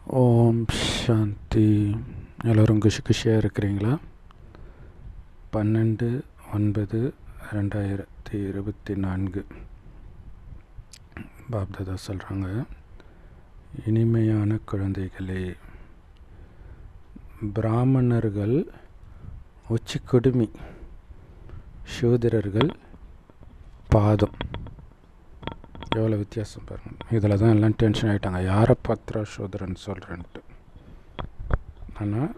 ஓம் சாந்தி. எல்லோரும் குஷியாக இருக்கிறீங்களா? 12/9/2024 பாப்தாதா சொல்கிறாங்க, இனிமையான குழந்தைகளே, பிராமணர்கள் உச்சி குடுமி, சூத்திரர்கள் பாதம். எவ்வளோ வித்தியாசம் பாருங்கள். இதில் தான் எல்லாம் டென்ஷன் ஆகிட்டாங்க, யாரை பத்திரா சூத்திரன் சொல்கிறேன்ட்டு. ஆனால்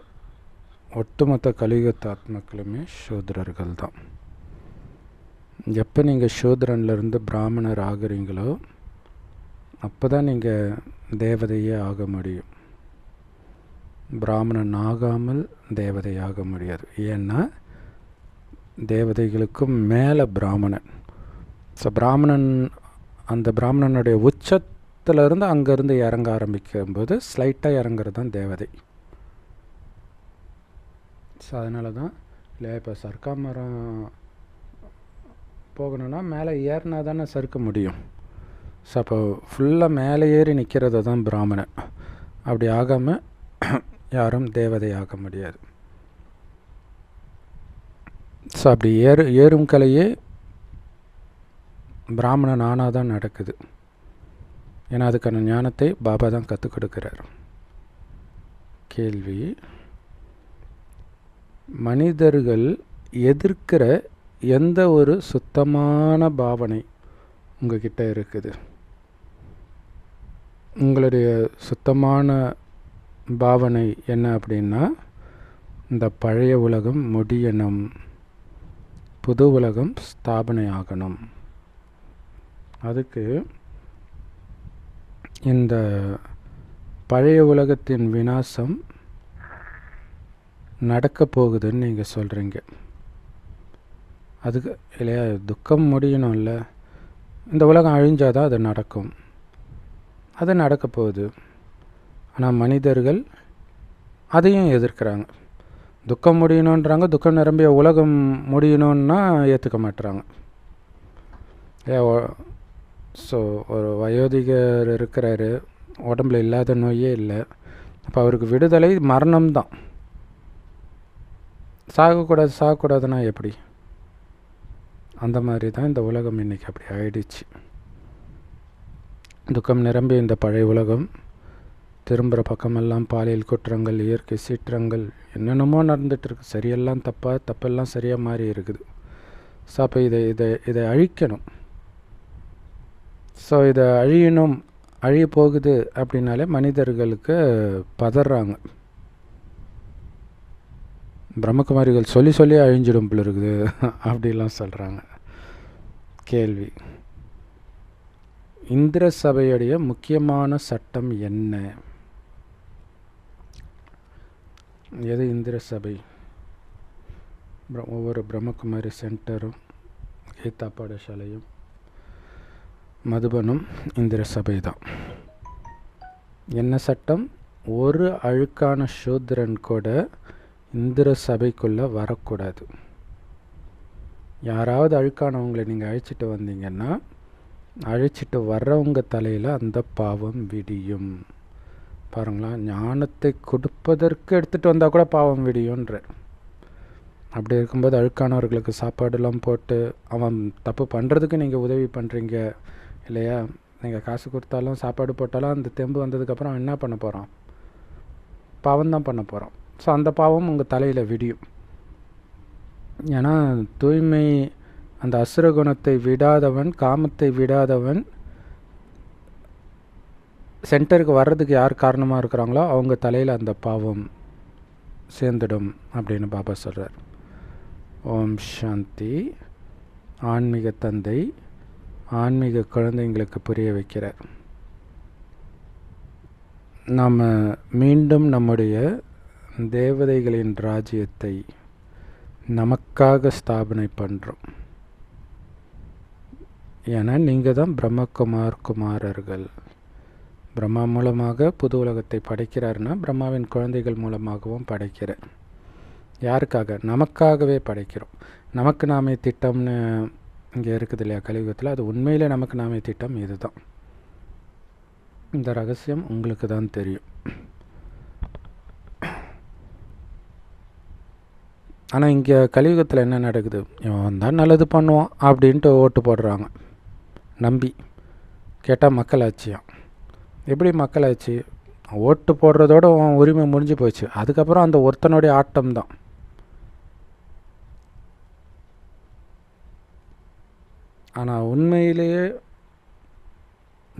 ஒட்டுமொத்த கலியுகத்து ஆத்மாக்களுமே சூத்திரர்கள் தான். எப்போ நீங்கள் சூத்திரன்லேருந்து பிராமணர் ஆகுறீங்களோ அப்போ தான் நீங்கள் தேவதையே ஆக முடியும். பிராமணன் ஆகாமல் தேவதை ஆக முடியாது. ஏன்னா தேவதைகளுக்கும் மேலே பிராமணன். ஸோ பிராமணன், அந்த பிராமணனுடைய உச்சத்திலிருந்து அங்கேருந்து இறங்க ஆரம்பிக்கும்போது ஸ்லைட்டாக இறங்குறது தான் தேவதை. ஸோ அதனால தான் இல்லையா, இப்போ சர்க்கா மரம் போகணுன்னா மேலே ஏறினா தானே சறுக்க முடியும். ஸோ அப்போ ஃபுல்லாக மேலே ஏறி நிற்கிறது தான் பிராமணன். அப்படி ஆகாமல் யாரும் தேவதை ஆக முடியாது. ஸோ அப்படி ஏறும் கலையே பிராமணன் ஆனால் தான் நடக்குது. ஏன்னா அதுக்கான ஞானத்தை பாபா தான் கற்றுக் கொடுக்குறார். கேள்வி: மனிதர்கள் எதிர்க்கிற எந்த ஒரு சுத்தமான பாவனை உங்ககிட்ட இருக்குது? உங்களுடைய சுத்தமான பாவனை என்ன அப்படின்னா, இந்த பழைய உலகம் முடியணும், புது உலகம் ஸ்தாபனை ஆகணும். அதுக்கு இந்த பழைய உலகத்தின் விநாசம் நடக்க போகுதுன்னு நீங்கள் சொல்கிறீங்க. அதுக்கு இல்லையா, துக்கம் முடியணும்ல, இந்த உலகம் அழிஞ்சாதான் அது நடக்கும். அது நடக்க போகுது. ஆனால் மனிதர்கள் அதையும் எதிர்க்கிறாங்க. துக்கம் முடியணுன்றாங்க, துக்கம் நிரம்பிய உலகம் முடியணுன்னா ஏற்றுக்க மாட்டுறாங்க. ஸோ ஒரு வயோதிகர் இருக்கிறாரு, உடம்புல இல்லாத நோயே இல்லை, அப்போ அவருக்கு விடுதலை மரணம்தான். சாகக்கூடாதுன்னா எப்படி? அந்த மாதிரி தான் இந்த உலகம் இன்றைக்கி அப்படி ஆயிடுச்சு. துக்கம் நிரம்பி இந்த பழைய உலகம் திரும்புகிற பக்கமெல்லாம் பாலியல் குற்றங்கள், இயற்கை சீற்றங்கள், என்னென்னமோ நடந்துகிட்ருக்கு. சரியெல்லாம் தப்பெல்லாம் சரியாக மாறி இருக்குது. ஸோ அப்போ இதை அழிக்கணும். ஸோ இதை அழிய போகுது அப்படின்னாலே மனிதர்களுக்கு பதறாங்க. பிரம்மகுமாரிகள் சொல்லி அழிஞ்சிடும் போல இருக்குது அப்படிலாம் சொல்கிறாங்க. கேள்வி: இந்திர சபையுடைய முக்கியமான சட்டம் என்ன? எது இந்திர சபை? ஒவ்வொரு பிரம்மகுமாரி சென்டரும், கீதா பாடசாலையும், மதுபனும் இந்திர சபை தான். என்ன சட்டம்? ஒரு அழுக்கான சூத்திரன் கூட இந்திர சபைக்குள்ளே வரக்கூடாது. யாராவது அழுக்கானவங்களை நீங்கள் அழைச்சிட்டு வந்தீங்கன்னா, அழைச்சிட்டு வர்றவங்க தலையில் அந்த பாவம் விடியும். பாருங்களா, ஞானத்தை கொடுப்பதற்கு எடுத்துகிட்டு வந்தால் கூட பாவம் விடியுன்ற. அப்படி இருக்கும்போது அழுக்கானவர்களுக்கு சாப்பாடுலாம் போட்டு அவன் தப்பு பண்ணுறதுக்கு நீங்கள் உதவி பண்ணுறீங்க இல்லையா? நீங்கள் காசு கொடுத்தாலும் சாப்பாடு போட்டாலும் அந்த தெம்பு வந்ததுக்கப்புறம் என்ன பண்ண போகிறான்? பாவம் தான் பண்ண போகிறான். ஸோ அந்த பாவம் உங்கள் தலையில் விடியும். ஏன்னா தூய்மை, அந்த அசுரகுணத்தை விடாதவன், காமத்தை விடாதவன் சென்டருக்கு வர்றதுக்கு யார் காரணமாக இருக்கிறாங்களோ அவங்க தலையில் அந்த பாவம் சேர்ந்துடும் அப்படின்னு பாபா சொல்கிறார். ஓம் சாந்தி. ஆன்மீக தந்தை ஆன்மீக குழந்தைங்களுக்கு புரிய வைக்கிறார். நாம் மீண்டும் நம்முடைய தேவதைகளின் ராஜ்யத்தை நமக்காக ஸ்தாபனை பண்ணுறோம். ஏன்னா நீங்கள் தான் குமாரர்கள். பிரம்மா மூலமாக புது உலகத்தை படைக்கிறாருன்னா பிரம்மாவின் குழந்தைகள் மூலமாகவும் படைக்கிறார். யாருக்காக? நமக்காகவே படைக்கிறோம். நமக்கு நாமே திட்டம்னு இங்கே இருக்குது இல்லையா கலியுகத்தில், அது உண்மையிலே நமக்கு நாமே திட்டம் இதுதான். இந்த ரகசியம் உங்களுக்கு தான் தெரியும். ஆனால் இங்கே கலியுகத்தில் என்ன நடக்குது, இவன் தான் நல்லது பண்ணுவான் அப்படின்ட்டு ஓட்டு போடுறாங்க நம்பி. கேட்டால் மக்களாட்சியாம். எப்படி மக்களாட்சி? ஓட்டு போடுறதோட அவன் உரிமை முடிஞ்சு போச்சு. அதுக்கப்புறம் அந்த ஒருத்தனுடைய ஆட்டம்தான். ஆனால் உண்மையிலேயே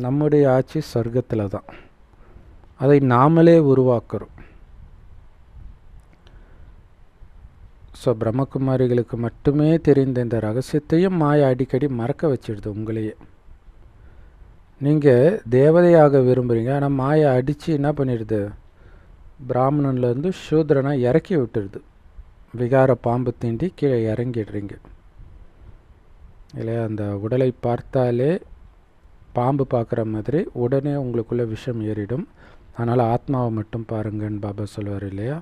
நம்முடைய ஆட்சி சொர்க்கத்தில் தான். அதை நாமளே உருவாக்குறோம். ஸோ பிரம்மகுமாரிகளுக்கு மட்டுமே தெரிந்த இந்த ரகசியத்தையும் மாயை அடிக்கடி மறக்க வச்சிடுது உங்களையே. நீங்கள் தேவதையாக விரும்புகிறீங்க, ஆனால் மாயை அடித்து என்ன பண்ணிடுது, பிராமணன்லேருந்து சூத்ரனை இறக்கி விட்டுடுது. விகார பாம்பு தீண்டி கீழே இறங்கிடுறீங்க இல்லையா? அந்த உடலை பார்த்தாலே பாம்பு பார்க்குற மாதிரி உடனே உங்களுக்குள்ளே விஷம் ஏறிடும். அதனால் ஆத்மாவை மட்டும் பாருங்கன்னு பாபா சொல்வார் இல்லையா?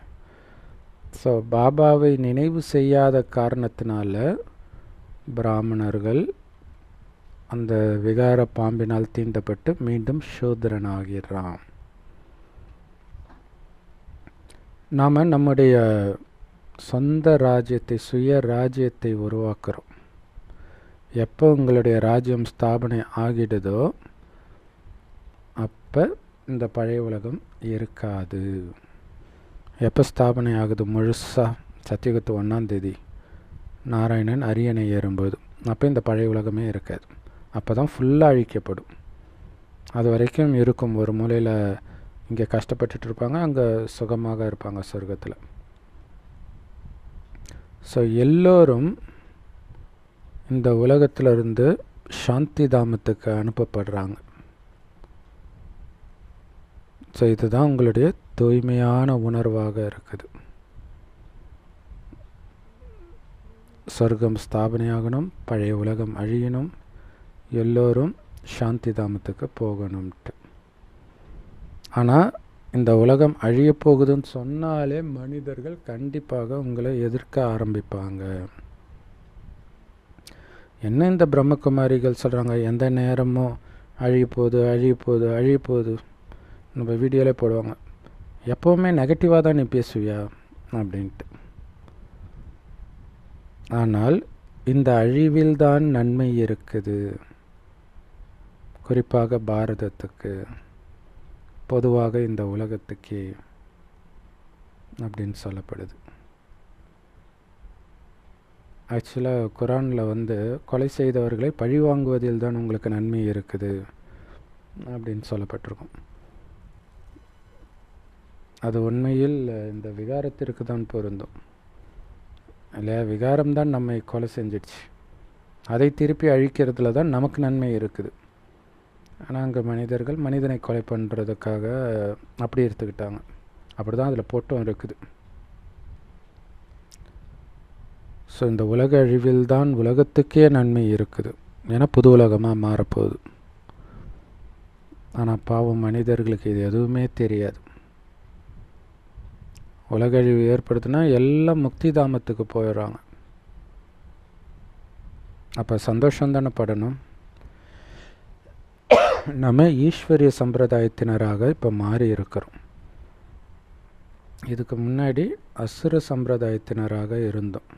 ஸோ பாபாவை நினைவு செய்யாத காரணத்தினால பிராமணர்கள் அந்த விகார பாம்பினால் தீண்டப்பட்டு மீண்டும் சூத்ரனாகிறான். நாம் நம்முடைய சொந்த ராஜ்யத்தை, சுய ராஜ்யத்தை உருவாக்குறோம். எப்போ உங்களுடைய ராஜ்யம் ஸ்தாபனை ஆகிடுதோ அப்போ இந்த பழைய உலகம் இருக்காது. எப்போ ஸ்தாபனை ஆகுது முழுசாக? சத்தியுகத்து 1ஆம் தேதி நாராயணன் அரியணை ஏறும்போது. அப்போ இந்த பழைய உலகமே இருக்காது. அப்போ தான் ஃபுல்லாக அழிக்கப்படும். அது வரைக்கும் இருக்கும். ஒரு மூலையில் இங்கே கஷ்டப்பட்டுட்டு இருப்பாங்க, அங்கே சுகமாக இருப்பாங்க சொர்க்கத்தில். ஸோ எல்லோரும் இந்த உலகத்திலிருந்து சாந்தி தாமத்துக்கு அனுப்பப்படுறாங்க. ஸோ இதுதான் உங்களுடைய தூய்மையான உணர்வாக இருக்குது. சொர்க்கம் ஸ்தாபனையாகணும், பழைய உலகம் அழியணும், எல்லோரும் சாந்தி தாமத்துக்கு போகணும்ட்டு. ஆனால் இந்த உலகம் அழிய போகுதுன்னு சொன்னாலே மனிதர்கள் கண்டிப்பாக உங்களை எதிர்க்க ஆரம்பிப்பாங்க. என்ன இந்த பிரம்மகுமாரிகள் சொல்கிறாங்க, எந்த நேரமும் அழியப்போகுது அழியப்போகுது அழியப்போகுது, நம்ம வீடியோவில் போடுவாங்க. எப்போவுமே நெகட்டிவாக தான் நீ பேசுவியா அப்படின்ட்டு. ஆனால் இந்த அழிவில்தான் நன்மை இருக்குது. குறிப்பாக பாரதத்துக்கு, பொதுவாக இந்த உலகத்துக்கு அப்படின்னு சொல்லப்படுது. ஆக்சுவலாக குரானில் கொலை செய்தவர்களை பழி வாங்குவதில் தான் உங்களுக்கு நன்மை இருக்குது அப்படின்னு சொல்லப்பட்டிருக்கும். அது உண்மையில் இந்த விகாரத்திற்கு தான் பொருந்தும் இல்லையா? விகாரம்தான் நம்மை கொலை செஞ்சிடுச்சு. அதை திருப்பி அழிக்கிறதுல தான் நமக்கு நன்மை இருக்குது. ஆனால் அங்கே மனிதர்கள் மனிதனை கொலை பண்ணுறதுக்காக அப்படி எடுத்துக்கிட்டாங்க. அப்படி தான் அதில் போட்டும் இருக்குது. ஸோ இந்த உலக அழிவில் தான் உலகத்துக்கே நன்மை இருக்குது. ஏன்னா புது உலகமாக மாறப்போகுது. ஆனால் பாவம் மனிதர்களுக்கு இது எதுவுமே தெரியாது. உலக அழிவு ஏற்படுத்தினா எல்லாம் முக்தி தாமத்துக்கு போயிடுறாங்க. அப்போ சந்தோஷம் தானே படணும். நம்ம ஈஸ்வரிய சம்பிரதாயத்தினராக இப்போ மாறி இருக்கிறோம். இதுக்கு முன்னாடி அசுர சம்பிரதாயத்தினராக இருந்தோம்.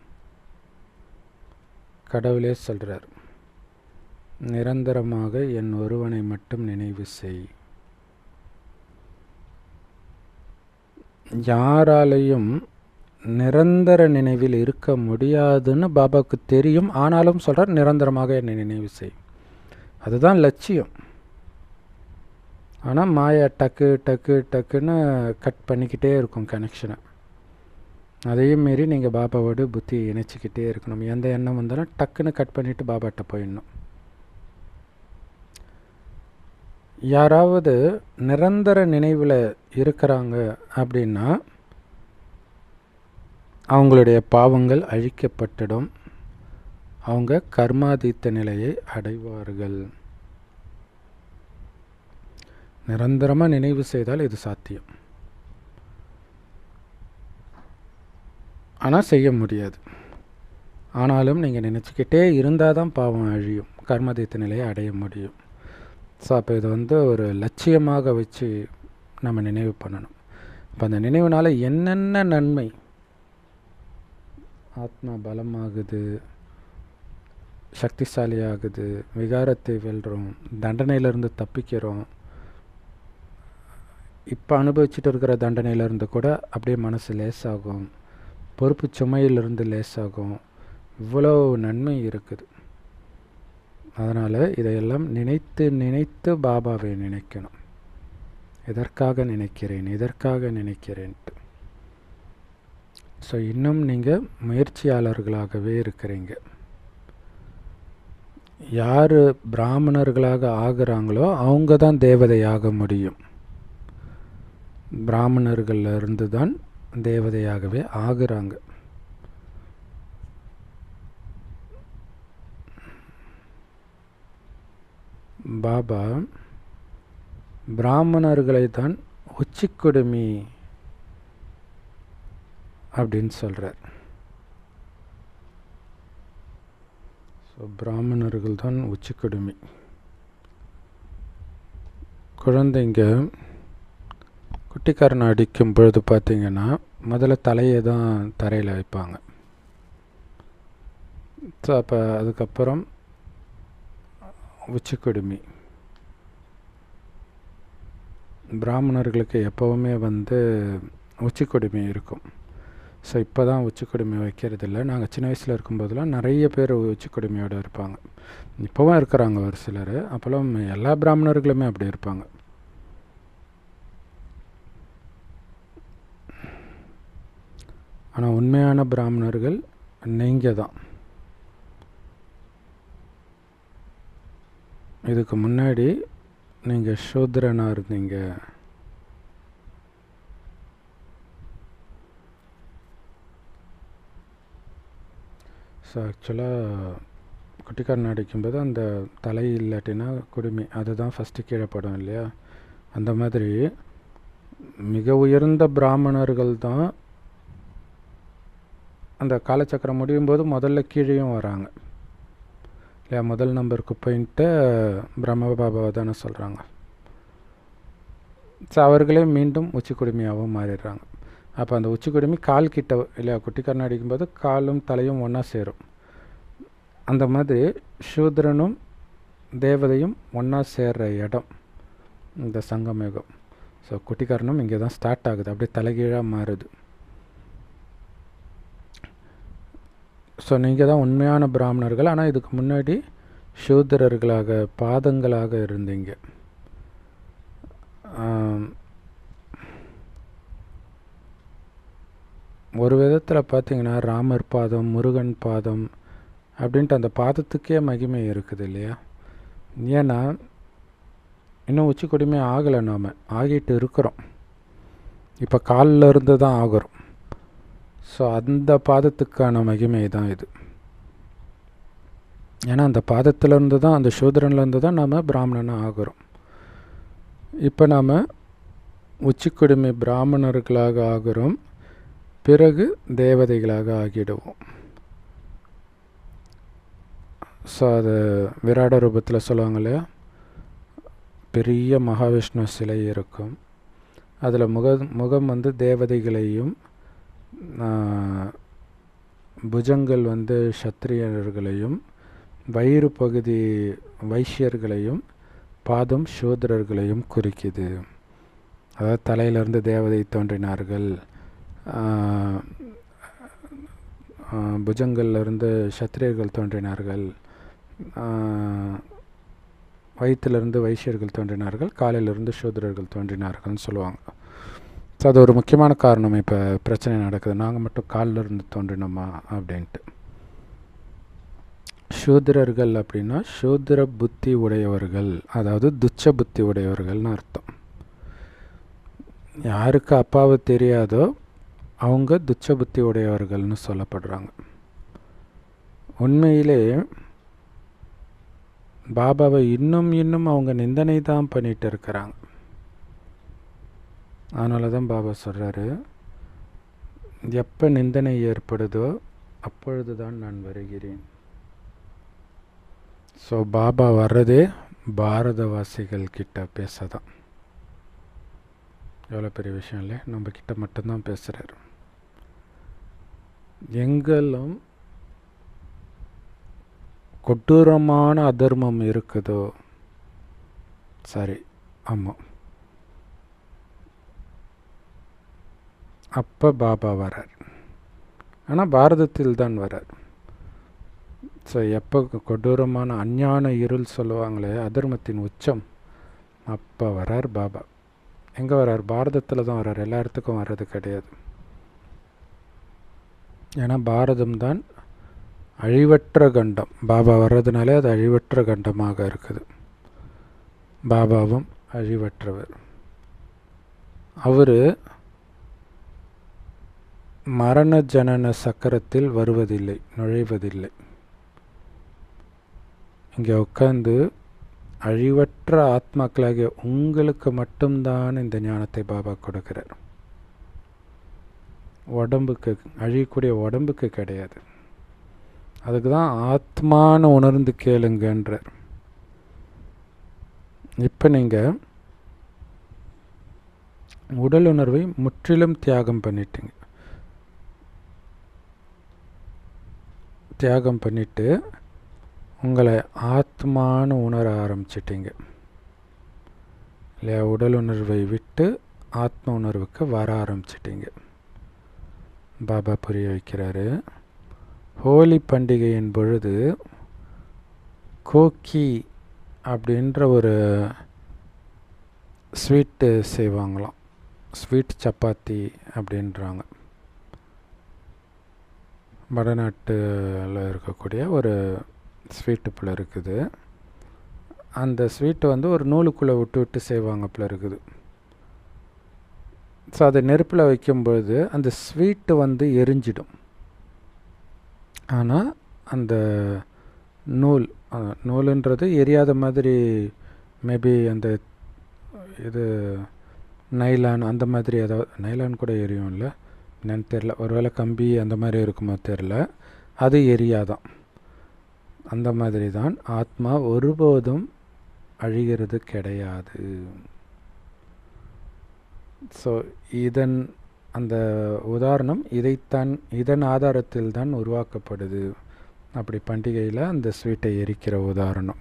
கடவுளே சொல்கிறார், நிரந்தரமாக என் ஒருவனை மட்டும் நினைவு செய். யாராலையும் நிரந்தர நினைவில் இருக்க முடியாதுன்னு பாபாவுக்கு தெரியும். ஆனாலும் சொல்கிறார், நிரந்தரமாக என்னை நினைவு செய். அதுதான் லட்சியம். ஆனால் மாயா டக்கு டக்கு டக்குன்னு கட் பண்ணிக்கிட்டே இருக்கும் கனெக்ஷனை. அதையும் மீறி நீங்கள் பாபாவோடு புத்தி இணைச்சிக்கிட்டே இருக்கணும். எந்த எண்ணம் வந்தாலும் டக்குன்னு கட் பண்ணிவிட்டு பாபாட்ட போயிடணும். யாராவது நிரந்தர நினைவில் இருக்கிறாங்க அப்படின்னா அவங்களுடைய பாவங்கள் அழிக்கப்பட்டுடும். அவங்க கர்மாதீத்த நிலையை அடைவார்கள். நிரந்தரமாக நினைவு செய்தால் இது சாத்தியம். ஆனால் செய்ய முடியாது. ஆனாலும் நீங்கள் நினச்சிக்கிட்டே இருந்தால் தான் பாவம் அழியும், கர்மாதீத்த நிலையை அடைய முடியும். ஸோ அப்போ இது ஒரு லட்சியமாக வச்சு நம்ம நினைவு பண்ணணும். இப்போ அந்த நினைவுனால் என்னென்ன நன்மை ஆத்மா பலமாகுது, சக்திசாலியாகுது, விகாரத்தை வெல்றோம், தண்டனையிலேருந்து தப்பிக்கிறோம். இப்போ அனுபவிச்சுட்டு இருக்கிற தண்டனையிலேருந்து கூட அப்படியே மனசு லேசாகும், பொறுப்பு சுமையிலிருந்து லேசாகும். இவ்வளோ நன்மை இருக்குது. அதனால் இதையெல்லாம் நினைத்து நினைத்து பாபாவை நினைக்கணும். எதற்காக நினைக்கிறேன், எதற்காக நினைக்கிறேன்ட்டு. ஸோ இன்னும் நீங்கள் முயற்சியாளர்களாகவே இருக்கிறீங்க. யார் பிராமணர்களாக ஆகிறாங்களோ அவங்க தான் தேவதையாக முடியும். பிராமணர்கள்ல இருந்து தான் தேவதையாகவே ஆகுறாங்க. பாபா பிராமணர்களை தான் உச்சிக்குடுமி அப்படின்னு சொல்கிறார். ஸோ பிராமணர்கள் தான் உச்சிக்குடுமி. குழந்தைங்க குட்டிக்காரனை அடிக்கும் பொழுது பார்த்திங்கன்னா முதல்ல தலையை தான் தரையில் வைப்பாங்க. ஸோ அப்போ அதுக்கப்புறம் உச்சிக்குடுமி. பிராமணர்களுக்கு எப்போவுமே உச்சிக்குடுமி இருக்கும். ஸோ இப்போ தான் உச்சிக்குடுமி வைக்கிறதில்ல. நாங்கள் சின்ன வயசில் இருக்கும்போதெல்லாம் நிறைய பேர் உச்சிக்குடுமையோடு இருப்பாங்க. இப்போவும் இருக்கிறாங்க ஒரு சிலர். அப்போல்லாம் எல்லா பிராமணர்களுமே அப்படி இருப்பாங்க. ஆனால் உண்மையான பிராமணர்கள் நீங்கள் தான். இதுக்கு முன்னாடி நீங்கள் சூத்ரனாக இருந்தீங்க. ஸோ ஆக்சுவலாக குட்டிக்காரன் அடிக்கும்போது அந்த தலை இல்லாட்டினா குடுமி அதுதான் ஃபஸ்ட்டு கீழே படும் இல்லையா? அந்த மாதிரி மிக உயர்ந்த பிராமணர்கள் தான் அந்த காலச்சக்கரம் முடியும் போது முதல்ல கீழேயும் வராங்க இல்லையா? முதல் நம்பருக்கு போயின்ட்டு பிரம்ம பாபாவை தானே சொல்கிறாங்க. ஸோ அவர்களே மீண்டும் உச்சிக்குடுமையாகவும் மாறிடுறாங்க. அப்போ அந்த உச்சிக்குடுமி கால் கிட்ட இல்லையா? குட்டிக்காரன் அடிக்கும்போது காலும் தலையும் ஒன்றா சேரும். அந்த மாதிரி சூத்ரனும் தேவதையும் ஒன்றா சேர்கிற இடம் இந்த சங்கமயுகம். ஸோ குட்டிக்காரனும் இங்கே தான் ஸ்டார்ட் ஆகுது, அப்படியே தலைகீழாக மாறுது. ஸோ நீங்கள் தான் உண்மையான பிராமணர்கள். ஆனால் இதுக்கு முன்னாடி சூத்திரர்களாக பாதங்களாக இருந்தீங்க. ஒரு விதத்தில் பார்த்தீங்கன்னா ராமர் பாதம், முருகன் பாதம் அப்படின்ட்டு அந்த பாதத்துக்கே மகிமை இருக்குது இல்லையா? ஏன்னா இன்னும் உச்சிக்குடுமை ஆகலை, நாம் ஆகிட்டு இருக்கிறோம். இப்போ காலில் இருந்து தான் ஆகிறோம். ஸோ அந்த பாதத்துக்கான மகிமை தான் இது. ஏன்னா அந்த பாதத்திலேருந்து தான், அந்த சூத்ரன்லேருந்து தான் நாம் பிராமணனாக ஆகிறோம். இப்போ நாம் உச்சிக்குடுமை பிராமணர்களாக ஆகிறோம், பிறகு தேவதைகளாக ஆகிடுவோம். ஸோ அது விராட ரூபத்தில் சொல்லுவாங்க இல்லையா? பெரிய மகாவிஷ்ணு சிலை இருக்கும். அதில் முகம் தேவதைகளையும், புஜங்கள் சத்திரியர்களையும், வயிறு பகுதி வைஷ்யர்களையும், பாதம் சூத்ரர்களையும் குறிக்குது. அதாவது தலையிலிருந்து தேவதை தோன்றினார்கள், புஜங்கள்லேருந்து சத்திரியர்கள் தோன்றினார்கள், வயிற்றிலிருந்து வைஷ்யர்கள் தோன்றினார்கள், காலிலிருந்து சூத்ரர்கள் தோன்றினார்கள்னு சொல்லுவாங்க. ஸோ அது ஒரு முக்கியமான காரணம். இப்போ பிரச்சனை நடக்குது, நாங்கள் மட்டும் காலில் இருந்து தோன்றினோமா அப்படின்ட்டு. சூத்ரர்கள் அப்படின்னா சூத்ர புத்தி உடையவர்கள், அதாவது துச்ச புத்தி உடையவர்கள்னு அர்த்தம். யாருக்கு அப்பாவை தெரியாதோ அவங்க துச்ச புத்தி உடையவர்கள்னு சொல்லப்படுறாங்க. உண்மையிலே பாபாவை இன்னும் இன்னும் அவங்க நிந்தனை தான் பண்ணிகிட்டு இருக்கிறாங்க. அதனால தான் பாபா சொல்கிறாரு, எப்போ நிந்தனை ஏற்படுதோ அப்பொழுது தான் நான் வருகிறேன். ஸோ பாபா வர்றதே பாரதவாசிகள் கிட்ட பேச தான். எவ்வளோ பெரிய விஷயம் இல்லை? நம்ம கிட்ட மட்டும்தான் பேசுகிறார். எங்கெல்லாம் கொடூரமான அதர்மம் இருக்குதோ, சரி, ஆமாம், அப்போ பாபா வரார். ஆனால் பாரதத்தில் தான் வரார். ஸோ எப்போ கொடூரமான அஞ்ஞான இருள் சொல்லுவாங்களே, அதர்மத்தின் உச்சம், அப்போ வரார் பாபா. எங்கே வரார்? பாரதத்தில் தான் வரார். எல்லா இடத்துக்கும் வர்றது கிடையாது. ஏன்னா பாரதம் தான் அழிவற்ற கண்டம். பாபா வர்றதுனாலே அது அழிவற்ற கண்டமாக இருக்குது. பாபாவும் அழிவற்றவர். அவர் மரண ஜனன சக்கரத்தில் வருவதில்லை, நுழைவதில்லை. இங்கே உட்காந்து அழிவற்ற ஆத்மாக்களாகிய உங்களுக்கு மட்டும்தான் இந்த ஞானத்தை பாபா கொடுக்கிறார். உடம்புக்கு, அழியக்கூடிய உடம்புக்கு கிடையாது. அதுக்கு தான் ஆத்மானு உணர்ந்து கேளுங்கன்றார். இப்போ நீங்கள் உடல் உணர்வை முற்றிலும் தியாகம் பண்ணிட்டீங்க. தியாகம் பண்ணிட்டு உங்களை ஆத்மானு உணர ஆரம்பிச்சிட்டிங்க இல்லையா? உடல் உணர்வை விட்டு ஆத்ம உணர்வுக்கு வர ஆரம்பிச்சிட்டிங்க. பாபா புரிய வைக்கிறாரு. ஹோலி பண்டிகையின் பொழுது கோக்கி அப்படின்ற ஒரு ஸ்வீட்டு செய்வாங்களாம். ஸ்வீட் சப்பாத்தி அப்படின்றாங்க. வடநாட்டில் இருக்கக்கூடிய ஒரு ஸ்வீட்டு போல் இருக்குது. அந்த ஸ்வீட்டை வந்து ஒரு நூலுக்குள்ளே விட்டு விட்டு செய்வாங்க போல் இருக்குது. ஸோ அதை நெருப்பில் வைக்கும்பொழுது அந்த ஸ்வீட்டு வந்து எரிஞ்சிடும். ஆனால் அந்த நூலுன்றது எரியாத மாதிரி, மேபி அந்த இது நைலான் அந்த மாதிரி, ஏதாவது நைலான் கூட எரியும் இல்லை, என்னன்னு தெரில, ஒருவேளை கம்பி அந்த மாதிரி இருக்குமோ தெரில, அது எரியாதான். அந்த மாதிரி தான் ஆத்மா ஒருபோதும் அழிகிறது கிடையாது. ஸோ இதன் அந்த உதாரணம் இதன் ஆதாரத்தில் தான் உருவாக்கப்படுது. அப்படி பண்டிகையில் அந்த ஸ்வீட்டை எரிக்கிற உதாரணம்.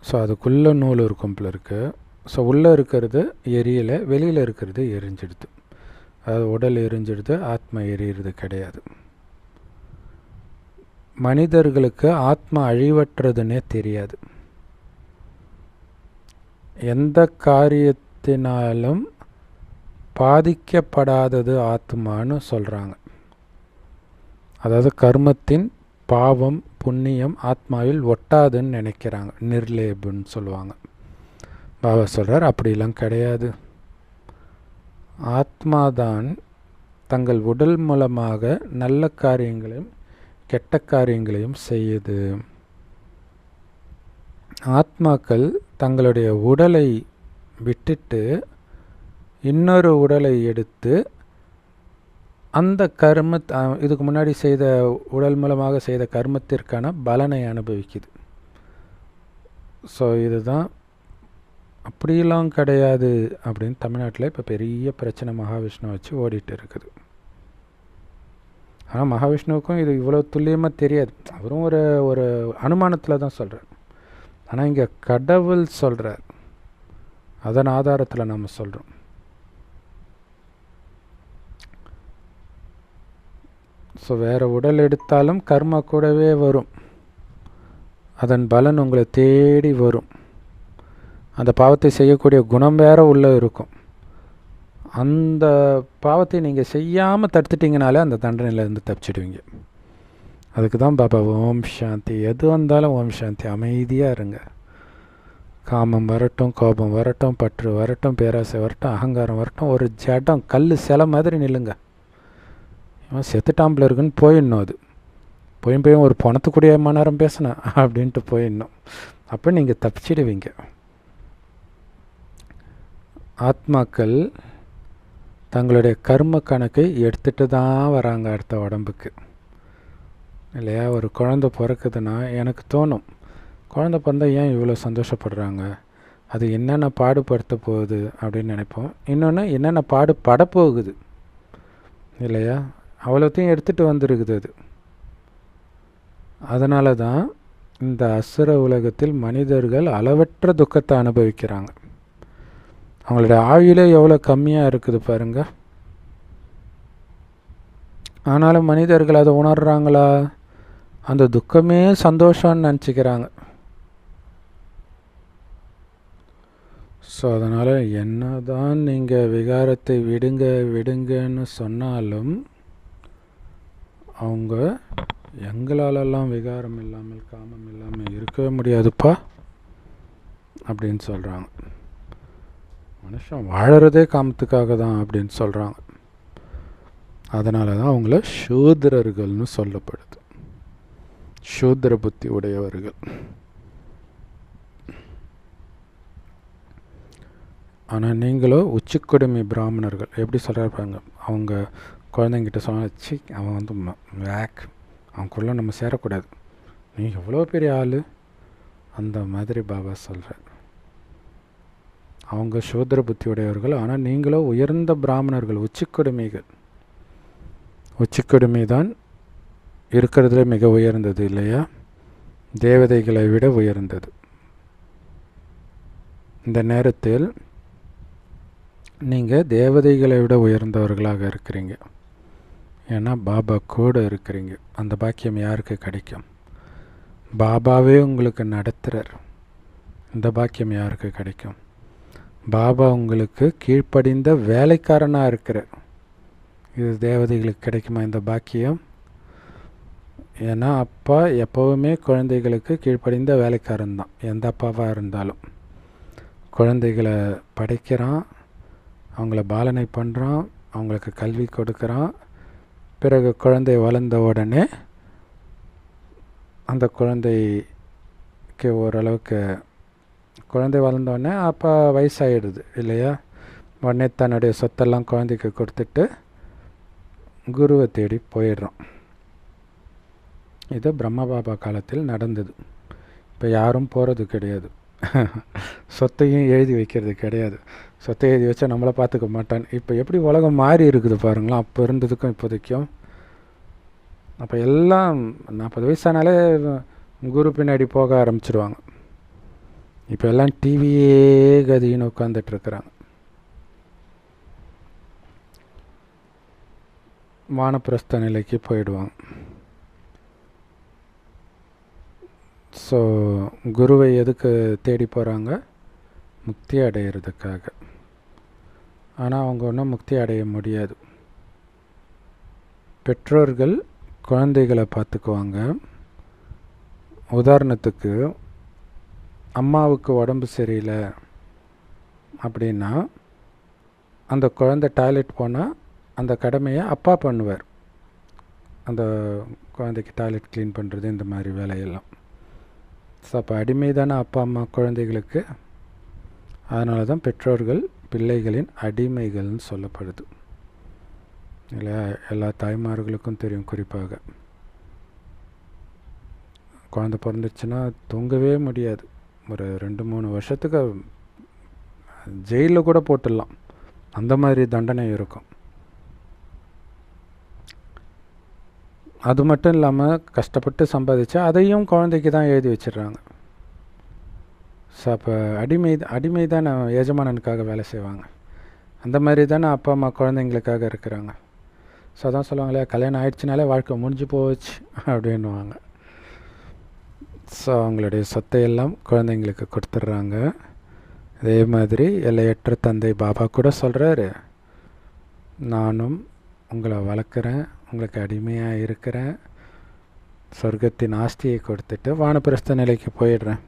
ஸோ அதுக்குள்ளே நூல் இருக்கும் போல இருக்குது. ஸோ உள்ளே இருக்கிறது எரியலை, வெளியில் இருக்கிறது எரிஞ்சிடுது. அது உடல் எரிஞ்சிடுது, ஆத்மா எரியிறது கிடையாது. மனிதர்களுக்கு ஆத்மா அழிவற்றதுன்னே தெரியாது. எந்த காரியத்தினாலும் பாதிக்கப்படாதது ஆத்மான்னு சொல்கிறாங்க. அதாவது கர்மத்தின் பாவம் புண்ணியம் ஆத்மாவில் ஒட்டாதுன்னு நினைக்கிறாங்க, நிர்லேபுன்னு சொல்லுவாங்க. பாபா சொல்கிறார், அப்படிலாம் கிடையாது. ஆத்மாதான் தங்கள் உடல் மூலமாக நல்ல காரியங்களையும் கெட்ட காரியங்களையும் செய்யுது. ஆத்மாக்கள் தங்களுடைய உடலை விட்டுட்டு இன்னொரு உடலை எடுத்து அந்த இதுக்கு முன்னாடி செய்த உடல் மூலமாக செய்த கர்மத்திற்கான பலனை அனுபவிக்குது. ஸோ இதுதான் அப்படிலாம் கிடையாது அப்படின்னு தமிழ்நாட்டில் இப்போ பெரிய பிரச்சனை மகாவிஷ்ணு வச்சு ஓடிட்டு இருக்குது. ஆனால் மகாவிஷ்ணுவுக்கும் இது இவ்வளோ துல்லியமாக தெரியாது. அவரும் ஒரு அனுமானத்தில் தான் சொல்கிறார். ஆனால் இங்கே கடவுள் சொல்கிறார், அதன் ஆதாரத்தில் நம்ம சொல்கிறோம். ஸோ வேறு உடல் எடுத்தாலும் கர்மா கூடவே வரும். அதன் பலன் உங்களை தேடி வரும். அந்த பாவத்தை செய்யக்கூடிய குணம் வேற உள்ளே இருக்கும். அந்த பாவத்தை நீங்கள் செய்யாமல் தடுத்துட்டிங்கனாலே அந்த தண்டனையிலேருந்து தப்பிச்சிடுவீங்க. அதுக்கு தான் பாபா ஓம் சாந்தி, எது வந்தாலும் ஓம் சாந்தி, அமைதியாக இருங்க. காமம் வரட்டும், கோபம் வரட்டும், பற்று வரட்டும், பேராசை வரட்டும், அகங்காரம் வரட்டும், ஒரு ஜடம் கல் சிலை மாதிரி நில்லுங்க. இவன் செத்துட்டாம்பில் இருக்குன்னு போயிடணும். அது போயும் ஒரு பணத்துக்குடிய மணி நேரம் பேசினேன் அப்படின்ட்டு போயிடணும். அப்போ நீங்கள் தப்பிச்சிடுவீங்க. ஆத்மாக்கள் தங்களுடைய கர்ம கணக்கை எடுத்துகிட்டு தான் வராங்க அடுத்த உடம்புக்கு இல்லையா? ஒரு குழந்தை பிறக்குதுன்னா எனக்கு தோணும், குழந்தை பிறந்தா ஏன் இவ்வளோ சந்தோஷப்படுறாங்க, அது என்னென்ன பாடுபடுத்த போகுது அப்படின்னு நினைப்போம். இன்னொன்று, என்னென்ன பாடுபட போகுது. இல்லையா? அவ்வளோத்தையும் எடுத்துகிட்டு வந்திருக்குது அது. அதனால தான் இந்த அசுர உலகத்தில் மனிதர்கள் அளவற்ற துக்கத்தை அனுபவிக்கிறாங்க. அவங்களுடைய ஆயுளே எவ்வளோ கம்மியாக இருக்குது பாருங்க. ஆனாலும் மனிதர்கள் அதை உணர்றாங்களா? அந்த துக்கமே சந்தோஷம்னு நினச்சிக்கிறாங்க. ஸோ அதனால் என்ன தான் நீங்கள் விகாரத்தை விடுங்க விடுங்கன்னு சொன்னாலும் அவங்க எங்களாலெல்லாம் விகாரம் இல்லாமல் காமம் இல்லாமல் இருக்கவே முடியாதுப்பா அப்படின்னு சொல்கிறாங்க. மனுஷன் வாழறதே காமத்துக்காக தான் அப்படின்னு சொல்கிறாங்க. அதனால தான் அவங்கள சூத்திரர்கள்னு சொல்லப்படுது. சூத்திர புத்தி உடையவர்கள். ஆனால் நீங்களோ உச்சிக்கொடுமை பிராமணர்கள். எப்படி சொல்கிறாங்க? அவங்க குழந்தைங்கிட்ட சொன்னாச்சு, அவன் வந்து வேக், அவனுக்குள்ளே நம்ம சேரக்கூடாது, நீ எவ்வளோ பெரிய ஆள், அந்த மாதிரி பாபா சொல்கிறார். அவங்க சூத்திர புத்தி உடையவர்கள். ஆனால் நீங்களோ உயர்ந்த பிராமணர்கள், உச்சிக்கொடுமைகள். உச்சிக்கொடுமை தான் இருக்கிறதுல மிக உயர்ந்தது இல்லையா? தேவதைகளை விட உயர்ந்தது. இந்த நேரத்தில் நீங்கள் தேவதைகளை விட உயர்ந்தவர்களாக இருக்கிறீங்க. ஏன்னா பாபா கூட இருக்கிறீங்க. அந்த பாக்கியம் யாருக்கு கிடைக்கும்? பாபாவே உங்களுக்கு நடத்துகிறார். இந்த பாக்கியம் யாருக்கு கிடைக்கும்? பாபா உங்களுக்கு கீழ்ப்படிந்த வேலைக்காரனாக இருக்கிறார். இது தேவதைகளுக்கு கிடைக்குமா இந்த பாக்கியம்? ஏன்னா அப்பா எப்போவுமே குழந்தைகளுக்கு கீழ்ப்படிந்த வேலைக்காரன் தான், எந்த அப்பாவாக இருந்தாலும். குழந்தைகளை படைக்கிறான், அவங்கள பாலனை பண்ணுறான், அவங்களுக்கு கல்வி கொடுக்குறான். பிறகு குழந்தை வளர்ந்த உடனே அந்த குழந்தைக்கு ஓரளவுக்கு குழந்தை வளர்ந்தோடனே அப்பா வயசாகிடுது இல்லையா? உடனே தன்னுடைய சொத்தெல்லாம் குழந்தைக்கு கொடுத்துட்டு குருவை தேடி போயிடுறோம். இது பிரம்ம பாபா காலத்தில் நடந்தது. இப்போ யாரும் போகிறது கிடையாது. சொத்தையும் எழுதி வைக்கிறது கிடையாது. சொத்தை எழுதி வச்சா நம்மளை பார்த்துக்க மாட்டான். இப்போ எப்படி உலகம் மாறி இருக்குது பாருங்களா, அப்போ இருந்ததுக்கும் இப்போதைக்கும். அப்போ எல்லாம் 40 வயசானாலே குரு பின்னாடி போக ஆரம்பிச்சிடுவாங்க. இப்போ எல்லாம் டிவியே கதின்னு உட்காந்துட்ருக்குறாங்க. வானப்பிரஸ்த நிலைக்கு போயிடுவாங்க. ஸோ குருவை எதுக்கு தேடி போகிறாங்க? முக்தி அடையிறதுக்காக. ஆனால் அவங்க ஒன்றும் முக்தி அடைய முடியாது. பெற்றோர்கள் குழந்தைகளை பார்த்துக்குவாங்க. உதாரணத்துக்கு அம்மாவுக்கு உடம்பு சரியில்லை அப்படின்னா அந்த குழந்தை டாய்லெட் போனால் அந்த கடமையை அப்பா பண்ணுவார். அந்த குழந்தைக்கு டாய்லெட் க்ளீன் பண்ணுறது, இந்த மாதிரி வேலையெல்லாம். ஸோ அப்போ அடிமை தானே அப்பா அம்மா குழந்தைகளுக்கு. அதனால தான் பெற்றோர்கள் பிள்ளைகளின் அடிமைகள்னு சொல்லப்படுது இல்லை? எல்லா தாய்மார்களுக்கும் தெரியும். குறிப்பாக குழந்தை பிறந்துச்சுன்னா தூங்கவே முடியாது. ஒரு 2-3 வருஷத்துக்கு ஜெயிலில் கூட போட்டுடலாம், அந்த மாதிரி தண்டனை இருக்கும். அது மட்டும் இல்லாமல் கஷ்டப்பட்டு சம்பாதிச்சா அதையும் குழந்தைக்கு தான் எழுதி வச்சிடுறாங்க. ஸோ அப்போ அடிமை தான் எஜமானனுக்காக வேலை செய்வாங்க. அந்த மாதிரி தானே அப்பா அம்மா குழந்தைங்களுக்காக இருக்கிறாங்க. ஸோ அதான் சொல்லுவாங்களே, கல்யாணம் ஆயிடுச்சுனாலே வாழ்க்கை முடிஞ்சு போச்சு அப்படின்வாங்க. ஸோ அவங்களுடைய சொத்தையெல்லாம் குழந்தைங்களுக்கு கொடுத்துட்றாங்க. அதே மாதிரி எல்லையற்ற தந்தை பாபா கூட சொல்கிறாரு, நானும் உங்களை வளர்க்குறேன், உங்களுக்கு அடிமையாக இருக்கிறேன், சொர்க்கத்தின் ஆஸ்தியை கொடுத்துட்டு வானப்பிரஸ்த நிலைக்கு போயிடுறேன்.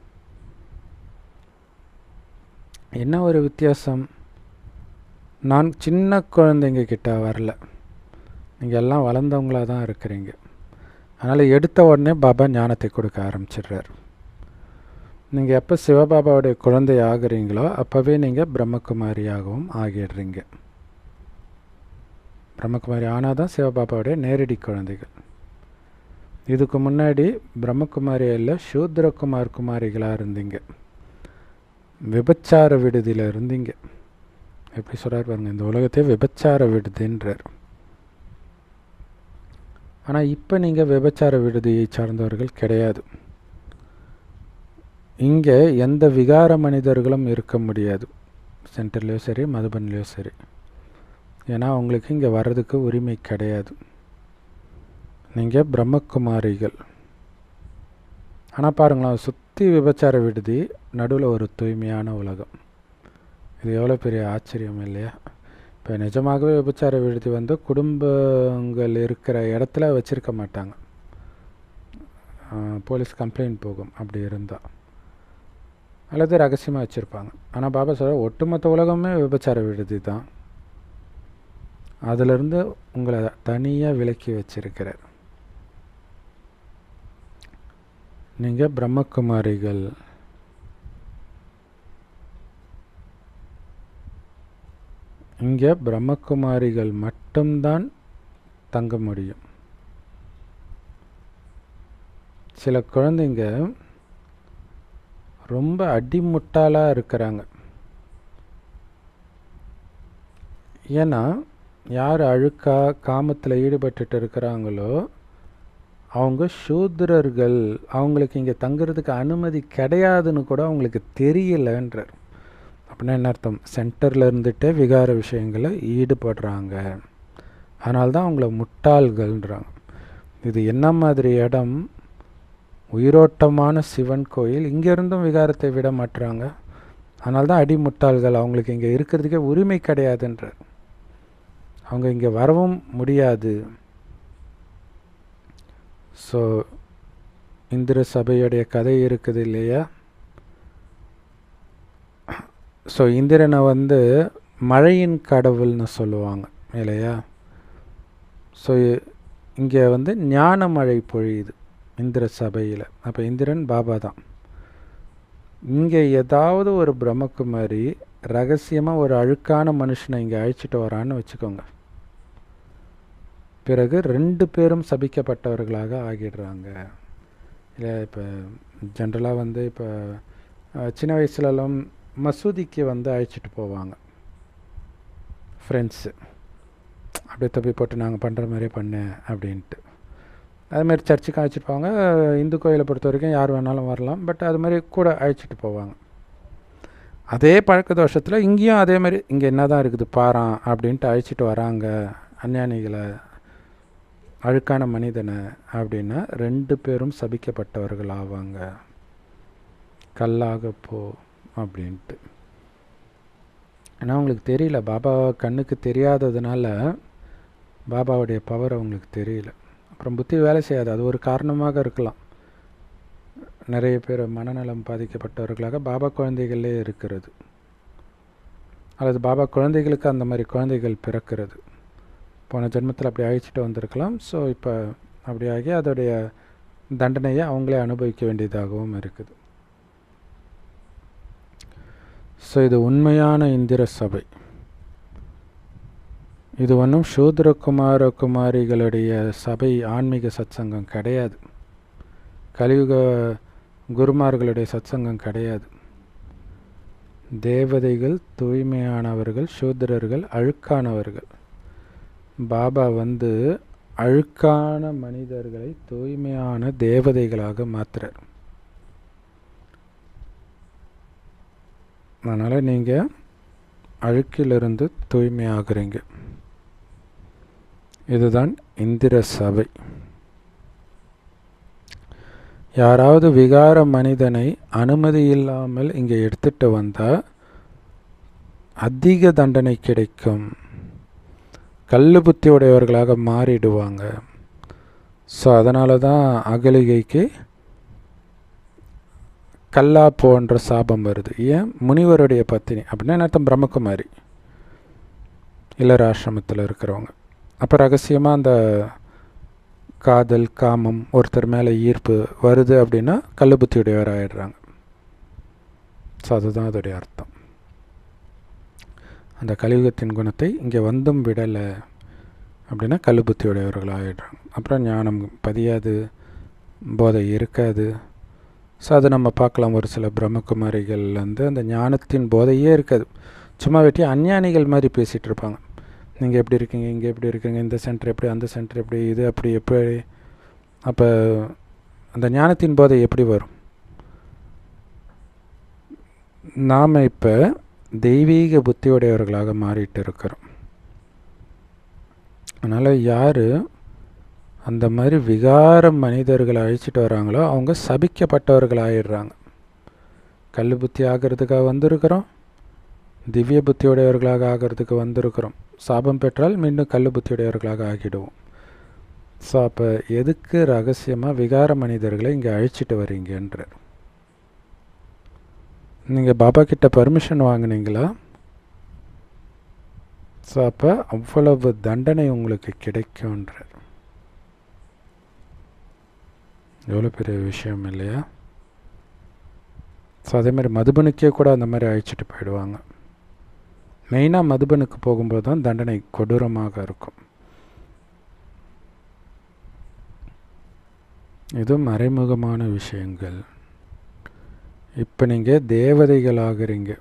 என்ன ஒரு வித்தியாசம்! நான் சின்ன குழந்தைங்க கிட்ட வரல, நீங்கள் எல்லாம் வளர்ந்தவங்களாக தான் இருக்கிறீங்க. அதனால் எடுத்த உடனே பாபா ஞானத்தை கொடுக்க ஆரம்பிச்சிடுறார். நீங்கள் எப்போ சிவபாபாவுடைய குழந்தை ஆகிறீங்களோ அப்போவே நீங்கள் பிரம்மகுமாரியாகவும் ஆகிடுறீங்க. பிரம்மகுமாரி ஆனால் தான் சிவபாபாவுடைய நேரடி குழந்தைகள். இதுக்கு முன்னாடி பிரம்மகுமாரியில் சூத்ரகுமாரிகளாக இருந்தீங்க, விபச்சார விடுதியில் இருந்தீங்க. எப்படி சொல்கிறார் பாருங்க, இந்த உலகத்தை விபச்சார விடுதின்றார். ஆனால் இப்போ நீங்கள் விபச்சார விடுதியை சார்ந்தவர்கள் கிடையாது. இங்கே எந்த விகார மனிதர்களும் இருக்க முடியாது, சென்டர்லேயோ சரி மதுபன்லேயோ சரி. ஏன்னா அவங்களுக்கு இங்கே வர்றதுக்கு உரிமை கிடையாது. நீங்கள் பிரம்மகுமாரிகள். ஆனால் பாருங்களேன், சுற்றி விபச்சார விடுதி, நடுவில் ஒரு தூய்மையான உலகம். இது எவ்வளோ பெரிய ஆச்சரியம் இல்லையா? இப்போ நிஜமாகவே விபச்சார விடுதி குடும்பங்கள் இருக்கிற இடத்துல வச்சுருக்க மாட்டாங்க. போலீஸ் கம்ப்ளைண்ட் போகும் அப்படி இருந்தால், அல்லது ரகசியமாக வச்சுருப்பாங்க. ஆனால் பாபா சொல்ற ஒட்டுமொத்த உலகமே விபச்சார விடுதி தான். அதிலிருந்து உங்களை தனியாக விலக்கி வச்சிருக்கிறார். நீங்கள் பிரம்மகுமாரிகள். இங்கே பிரம்மகுமாரிகள் மட்டும்தான் தங்க முடியும். சில குழந்தைங்க ரொம்ப அடிமுட்டாளாக இருக்கிறாங்க. ஏன்னா யார் அழுக்கா காமத்தில் ஈடுபட்டு இருக்கிறாங்களோ அவங்க சூத்திரர்கள், அவங்களுக்கு இங்கே தங்குறதுக்கு அனுமதி கிடையாதுன்னு கூட அவங்களுக்கு தெரியலன்றார். அப்படின்னா என்ன அர்த்தம்? சென்டரில் இருந்துகிட்டே விகார விஷயங்களை ஈடுபடுறாங்க, அதனால தான் அவங்கள முட்டாள்கள்ன்றாங்க. இது என்ன மாதிரி இடம்? உயிரோட்டமான சிவன் கோயில். இங்கேருந்தும் விகாரத்தை விட மாட்டுறாங்க, அதனால தான் அடிமுட்டாள்கள். அவங்களுக்கு இங்கே இருக்கிறதுக்கே உரிமை கிடையாதுன்றார். அவங்க இங்கே வரவும் முடியாது. ஸோ இந்திர சபையுடைய கதை இருக்குது இல்லையா? ஸோ இந்திரனை மழையின் கடவுள்னு சொல்லுவாங்க இல்லையா? ஸோ இங்கே ஞான மழை பொழியுது இந்திர சபையில். அப்போ இந்திரன் பாபா தான். இங்கே ஏதாவது ஒரு பிரம்மகுமாரி ரகசியமாக ஒரு அழுக்கான மனுஷனை இங்கே அழைச்சிட்டு வரான்னு வச்சுக்கோங்க, பிறகு 2 பேரும் சபிக்கப்பட்டவர்களாக ஆகிடுறாங்க. இல்லை இப்போ ஜென்ரலாக இப்போ சின்ன வயசுலலாம் மசூதிக்கு அழைச்சிட்டு போவாங்க ஃப்ரெண்ட்ஸு. அப்படியே தப்பி போட்டு நாங்கள் பண்ணுற மாதிரியே பண்ணு அப்படின்ட்டு. அதுமாதிரி சர்ச்சுக்கு அழைச்சிட்டு போவாங்க. இந்து கோயிலை பொறுத்த வரைக்கும் யார் வேணாலும் வரலாம், பட் அது மாதிரி கூட அழைச்சிட்டு போவாங்க. அதே பழக்க தோஷத்தில் இங்கேயும் அதே மாதிரி இங்கே என்ன தான் இருக்குது பாரான் அப்படின்ட்டு அழைச்சிட்டு வராங்க அஞ்ஞானிகளை, அழுக்கான மனிதனை. அப்படின்னா 2 பேரும் சபிக்கப்பட்டவர்கள் ஆவாங்க. கல்லாக போ அப்படின்ட்டு. ஏன்னா அவங்களுக்கு தெரியல, பாபா கண்ணுக்கு தெரியாததுனால பாபாவுடைய பவர் அவங்களுக்கு தெரியல. அப்புறம் புத்தி வேலை செய்யாது, அது ஒரு காரணமாக இருக்கலாம். நிறைய பேர் மனநலம் பாதிக்கப்பட்டவர்களாக பாபா குழந்தைகளே இருக்கிறது, அல்லது பாபா குழந்தைகளுக்கு அந்த மாதிரி குழந்தைகள் பிறக்கிறது. போன ஜென்மத்தில் அப்படி அழைச்சிட்டு வந்திருக்கலாம். ஸோ இப்போ அப்படி ஆகி அதோடைய தண்டனையை அவங்களே அனுபவிக்க வேண்டியதாகவும் இருக்குது. ஸோ இது உண்மையான இந்திர சபை. இது ஒன்றும் சூத்ர குமாரிகளுடைய சபை, ஆன்மீக சத்சங்கம் கிடையாது. கலியுக குருமார்களுடைய சத்சங்கம் கிடையாது. தேவதைகள் தூய்மையானவர்கள், சூத்திரர்கள் அழுக்கானவர்கள். பாபா அழுக்கான மனிதர்களை தூய்மையான தேவதைகளாக மாற்றுறார். அதனால் நீங்கள் அழுக்கிலிருந்து தூய்மையாகிறீங்க. இதுதான் இந்திர சபை. யாராவது விகார மனிதனை அனுமதி இல்லாமல் இங்கே எடுத்துகிட்டு வந்தால் அதிக தண்டனை கிடைக்கும். கல்லு புத்தி உடையவர்களாக மாறிடுவாங்க. ஸோ அதனால தான் அகலிகைக்கு கல்லா போன்ற சாபம் வருது. ஏன்? முனிவருடைய பத்தினி அப்படின்னா என்ன அர்த்தம்? பிரம்மகுமாரி, இல்லற ஆசிரமத்தில் இருக்கிறவங்க. அப்போ ரகசியமாக அந்த காதல், காமம், ஒருத்தர் மேலே ஈர்ப்பு வருது அப்படின்னா கல்லு புத்தியுடையவர் ஆகிடுறாங்க. ஸோ அதுதான் அதோடைய அர்த்தம். அந்த கலியுகத்தின் குணத்தை இங்கே வந்தும் விடலை அப்படின்னா கல்லு புத்தியுடையவர்கள் ஆகிடுறாங்க. அப்புறம் ஞானம் பதியாது, போதை இருக்காது. ஸோ அது நம்ம பார்க்கலாம். ஒரு சில பிரம்மகுமாரிகள் அந்த ஞானத்தின் போதையே இருக்காது. சும்மா வெட்டி அஞ்ஞானிகள் மாதிரி பேசிகிட்டு இருப்பாங்க. நீங்கள் எப்படி இருக்கீங்க, இங்கே எப்படி இருக்கீங்க, இந்த சென்டர் எப்படி, அந்த சென்டர் எப்படி, இது அப்படி எப்படி. அப்போ அந்த ஞானத்தின் போதை எப்படி வரும்? நாம் இப்போ தெய்வீக புத்தியுடையவர்களாக மாறிட்டு இருக்கிறோம். அதனால் யார் அந்த மாதிரி விகார மனிதர்களை அழிச்சிட்டு வராங்களோ அவங்க சபிக்கப்பட்டவர்கள் ஆயிடுறாங்க. கல் புத்தி ஆகிறதுக்காக வந்திருக்கிறோம், திவ்ய புத்தியுடையவர்களாக ஆகிறதுக்கு வந்திருக்கிறோம். சாபம் பெற்றால் மீண்டும் கல் புத்தியுடையவர்களாக ஆகிடுவோம். ஸோ அப்போ எதுக்கு ரகசியமாக விகார மனிதர்களை இங்கே அழிச்சிட்டு வரீங்கன்றார். நீங்கள் பாபா கிட்ட பர்மிஷன் வாங்கினீங்களா? ஸோ அப்போ அவ்வளவு தண்டனை உங்களுக்கு கிடைக்கும்ன்றார். எவ்வளோ பெரிய விஷயம் இல்லையா? ஸோ அதே மாதிரி மதுபனுக்கே கூட அந்த மாதிரி அழிச்சிட்டு போயிடுவாங்க. மெயினாக மதுபனுக்கு போகும்போது தான் தண்டனை கொடூரமாக இருக்கும். இது மறைமுகமான விஷயங்கள். இப்போ நீங்கள் தேவதைகள் ஆகிறீங்க.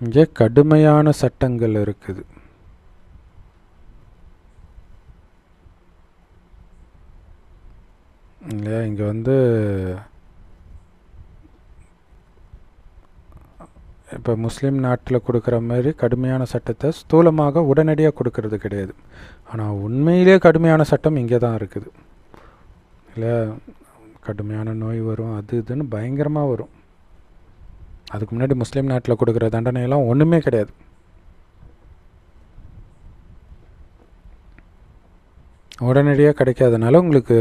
இங்கே கடுமையான சட்டங்கள் இருக்குது. இல்லையா? இங்கே இப்போ முஸ்லீம் நாட்டில் கொடுக்குற மாதிரி கடுமையான சட்டத்தை ஸ்தூலமாக உடனடியாக கொடுக்கறது கிடையாது. ஆனால் உண்மையிலே கடுமையான சட்டம் இங்கே தான் இருக்குது. இல்லை, கடுமையான நோய் வரும், அது இதுன்னு பயங்கரமாக வரும். அதுக்கு முன்னாடி முஸ்லீம் நாட்டில் கொடுக்குற தண்டனையெல்லாம் ஒன்றுமே கிடையாது. உடனடியாக கிடைக்காதனால உங்களுக்கு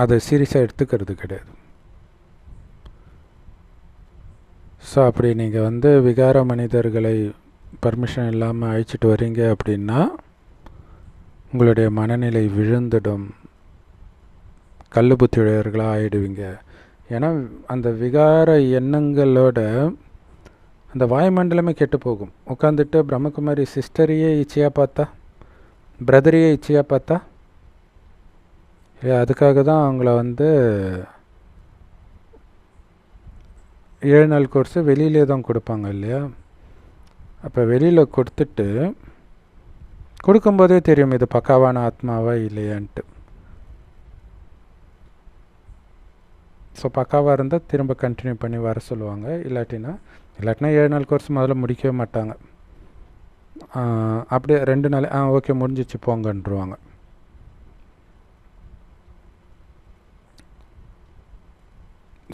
அதை சீரியஸாக எடுத்துக்கிறது கிடையாது. ஸோ அப்படி நீங்கள் விகார மனிதர்களை பர்மிஷன் இல்லாமல் அழிச்சிட்டு வரீங்க அப்படின்னா உங்களுடைய மனநிலை விழுந்துடும், கல் புத்தியுடையவர்களாக ஆகிடுவீங்க. ஏன்னா அந்த விகார எண்ணங்களோட அந்த வாயுமண்டலமே கெட்டு போகும். உட்காந்துட்டு பிரம்மகுமாரி சிஸ்டரையே இச்சையாக பார்த்தா, பிரதரையே இச்சையாக பார்த்தா, அதுக்காக தான் அவங்கள 7 நாள் கோர்ஸு வெளியிலே தான் கொடுப்பாங்க இல்லையா? அப்போ வெளியில் கொடுக்கும்போதே தெரியும் இது பக்காவான ஆத்மாவா இல்லையான்ட்டு. ஸோ பக்காவாக இருந்தால் திரும்ப கண்டினியூ பண்ணி வர சொல்லுவாங்க. இல்லாட்டினா 7 நாள் கோர்ஸ் முதல்ல முடிக்கவே மாட்டாங்க. அப்படியே 2 நாள் ஓகே முடிஞ்சிச்சு போங்கன்றுவாங்க.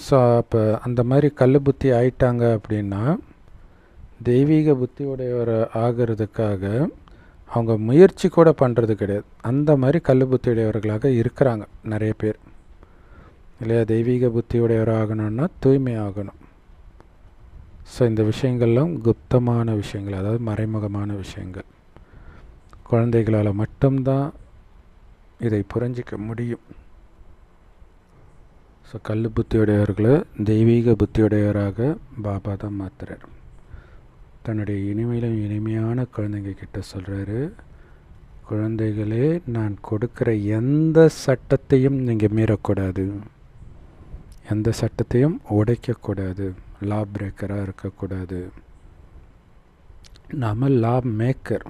ஸோ அப்போ அந்த மாதிரி கல் புத்தி ஆயிட்டாங்க அப்படின்னா தெய்வீக புத்தியுடையவர் ஆகிறதுக்காக அவங்க முயற்சி கூட பண்ணுறது கிடையாது. அந்த மாதிரி கல் புத்தியுடையவர்களாக இருக்கிறாங்க நிறைய பேர் இல்லையா? தெய்வீக புத்தியுடையவர் ஆகணும்னா தூய்மை ஆகணும். ஸோ இந்த விஷயங்கள்லாம் குப்தமான விஷயங்கள், அதாவது மறைமுகமான விஷயங்கள். குழந்தைகளால் மட்டும்தான் இதை புரிஞ்சிக்க முடியும். ஸோ கல் புத்தியுடையவர்களை தெய்வீக புத்தியுடையவராக பாபா தான் மாற்றுறார். தன்னுடைய இனிமையிலும் இனிமையான குழந்தைங்க கிட்ட சொல்கிறாரு, குழந்தைகளே, நான் கொடுக்குற எந்த சட்டத்தையும் நீங்கள் மீறக்கூடாது, எந்த சட்டத்தையும் உடைக்கக்கூடாது, லா பிரேக்கராக இருக்கக்கூடாது. நாம் லா மேக்கர்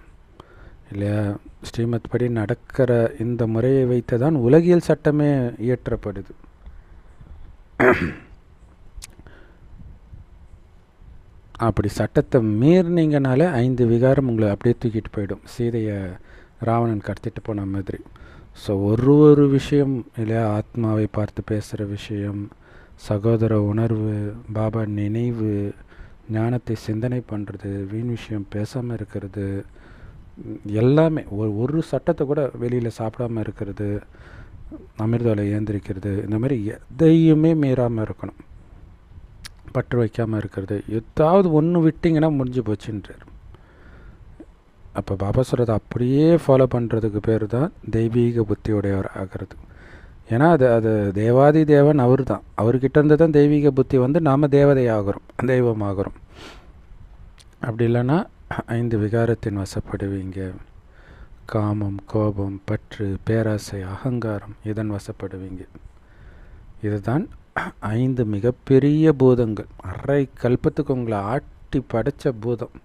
இல்லையா? ஸ்ரீமத் படி நடக்கிற இந்த முறையை வைத்து தான் உலகியல் சட்டமே இயற்றப்படுது. அப்படி சட்டத்தை மீறினீங்கனாலே 5 விகாரம் உங்களை அப்படியே தூக்கிட்டு போயிடும், சீதையை ராவணன் கடத்திட்டு போன மாதிரி. ஸோ ஒரு விஷயம் இல்லையா? ஆத்மாவை பார்த்து பேசுகிற விஷயம், சகோதர உணர்வு, பாபா நினைவு, ஞானத்தை சிந்தனை பண்ணுறது, வீண் விஷயம் பேசாமல் இருக்கிறது, எல்லாமே ஒரு சட்டத்தை கூட வெளியில் சாப்பிடாமல் இருக்கிறது, அமிர்தாவில் ஏந்திரிக்கிறது, இந்த மாதிரி எதையுமே மீறாமல் இருக்கணும், பற்று வைக்காமல் இருக்கிறது. ஏதாவது ஒன்று விட்டிங்கன்னா முடிஞ்சு போச்சுன்றார். அப்போ பாபா சொல்கிறது அப்படியே ஃபாலோ பண்ணுறதுக்கு பேர் தான் தெய்வீக புத்தியுடையவர் ஆகிறது. ஏன்னா அது தேவாதி தேவன் அவர் தான், அவர்கிட்ட இருந்து தான் தெய்வீக புத்தி நாம் தேவதை ஆகிறோம், தெய்வம் ஆகிறோம். அப்படி இல்லைன்னா 5 விகாரத்தின் வசப்படுவீங்க. காமம், கோபம், பற்று, பேராசை, அகங்காரம், இதன் வசப்படுவீங்க. இதுதான் 5 மிகப்பெரிய பூதங்கள். அரை கல்பத்துக்கு உங்களை ஆட்டி படைத்த பூதம்.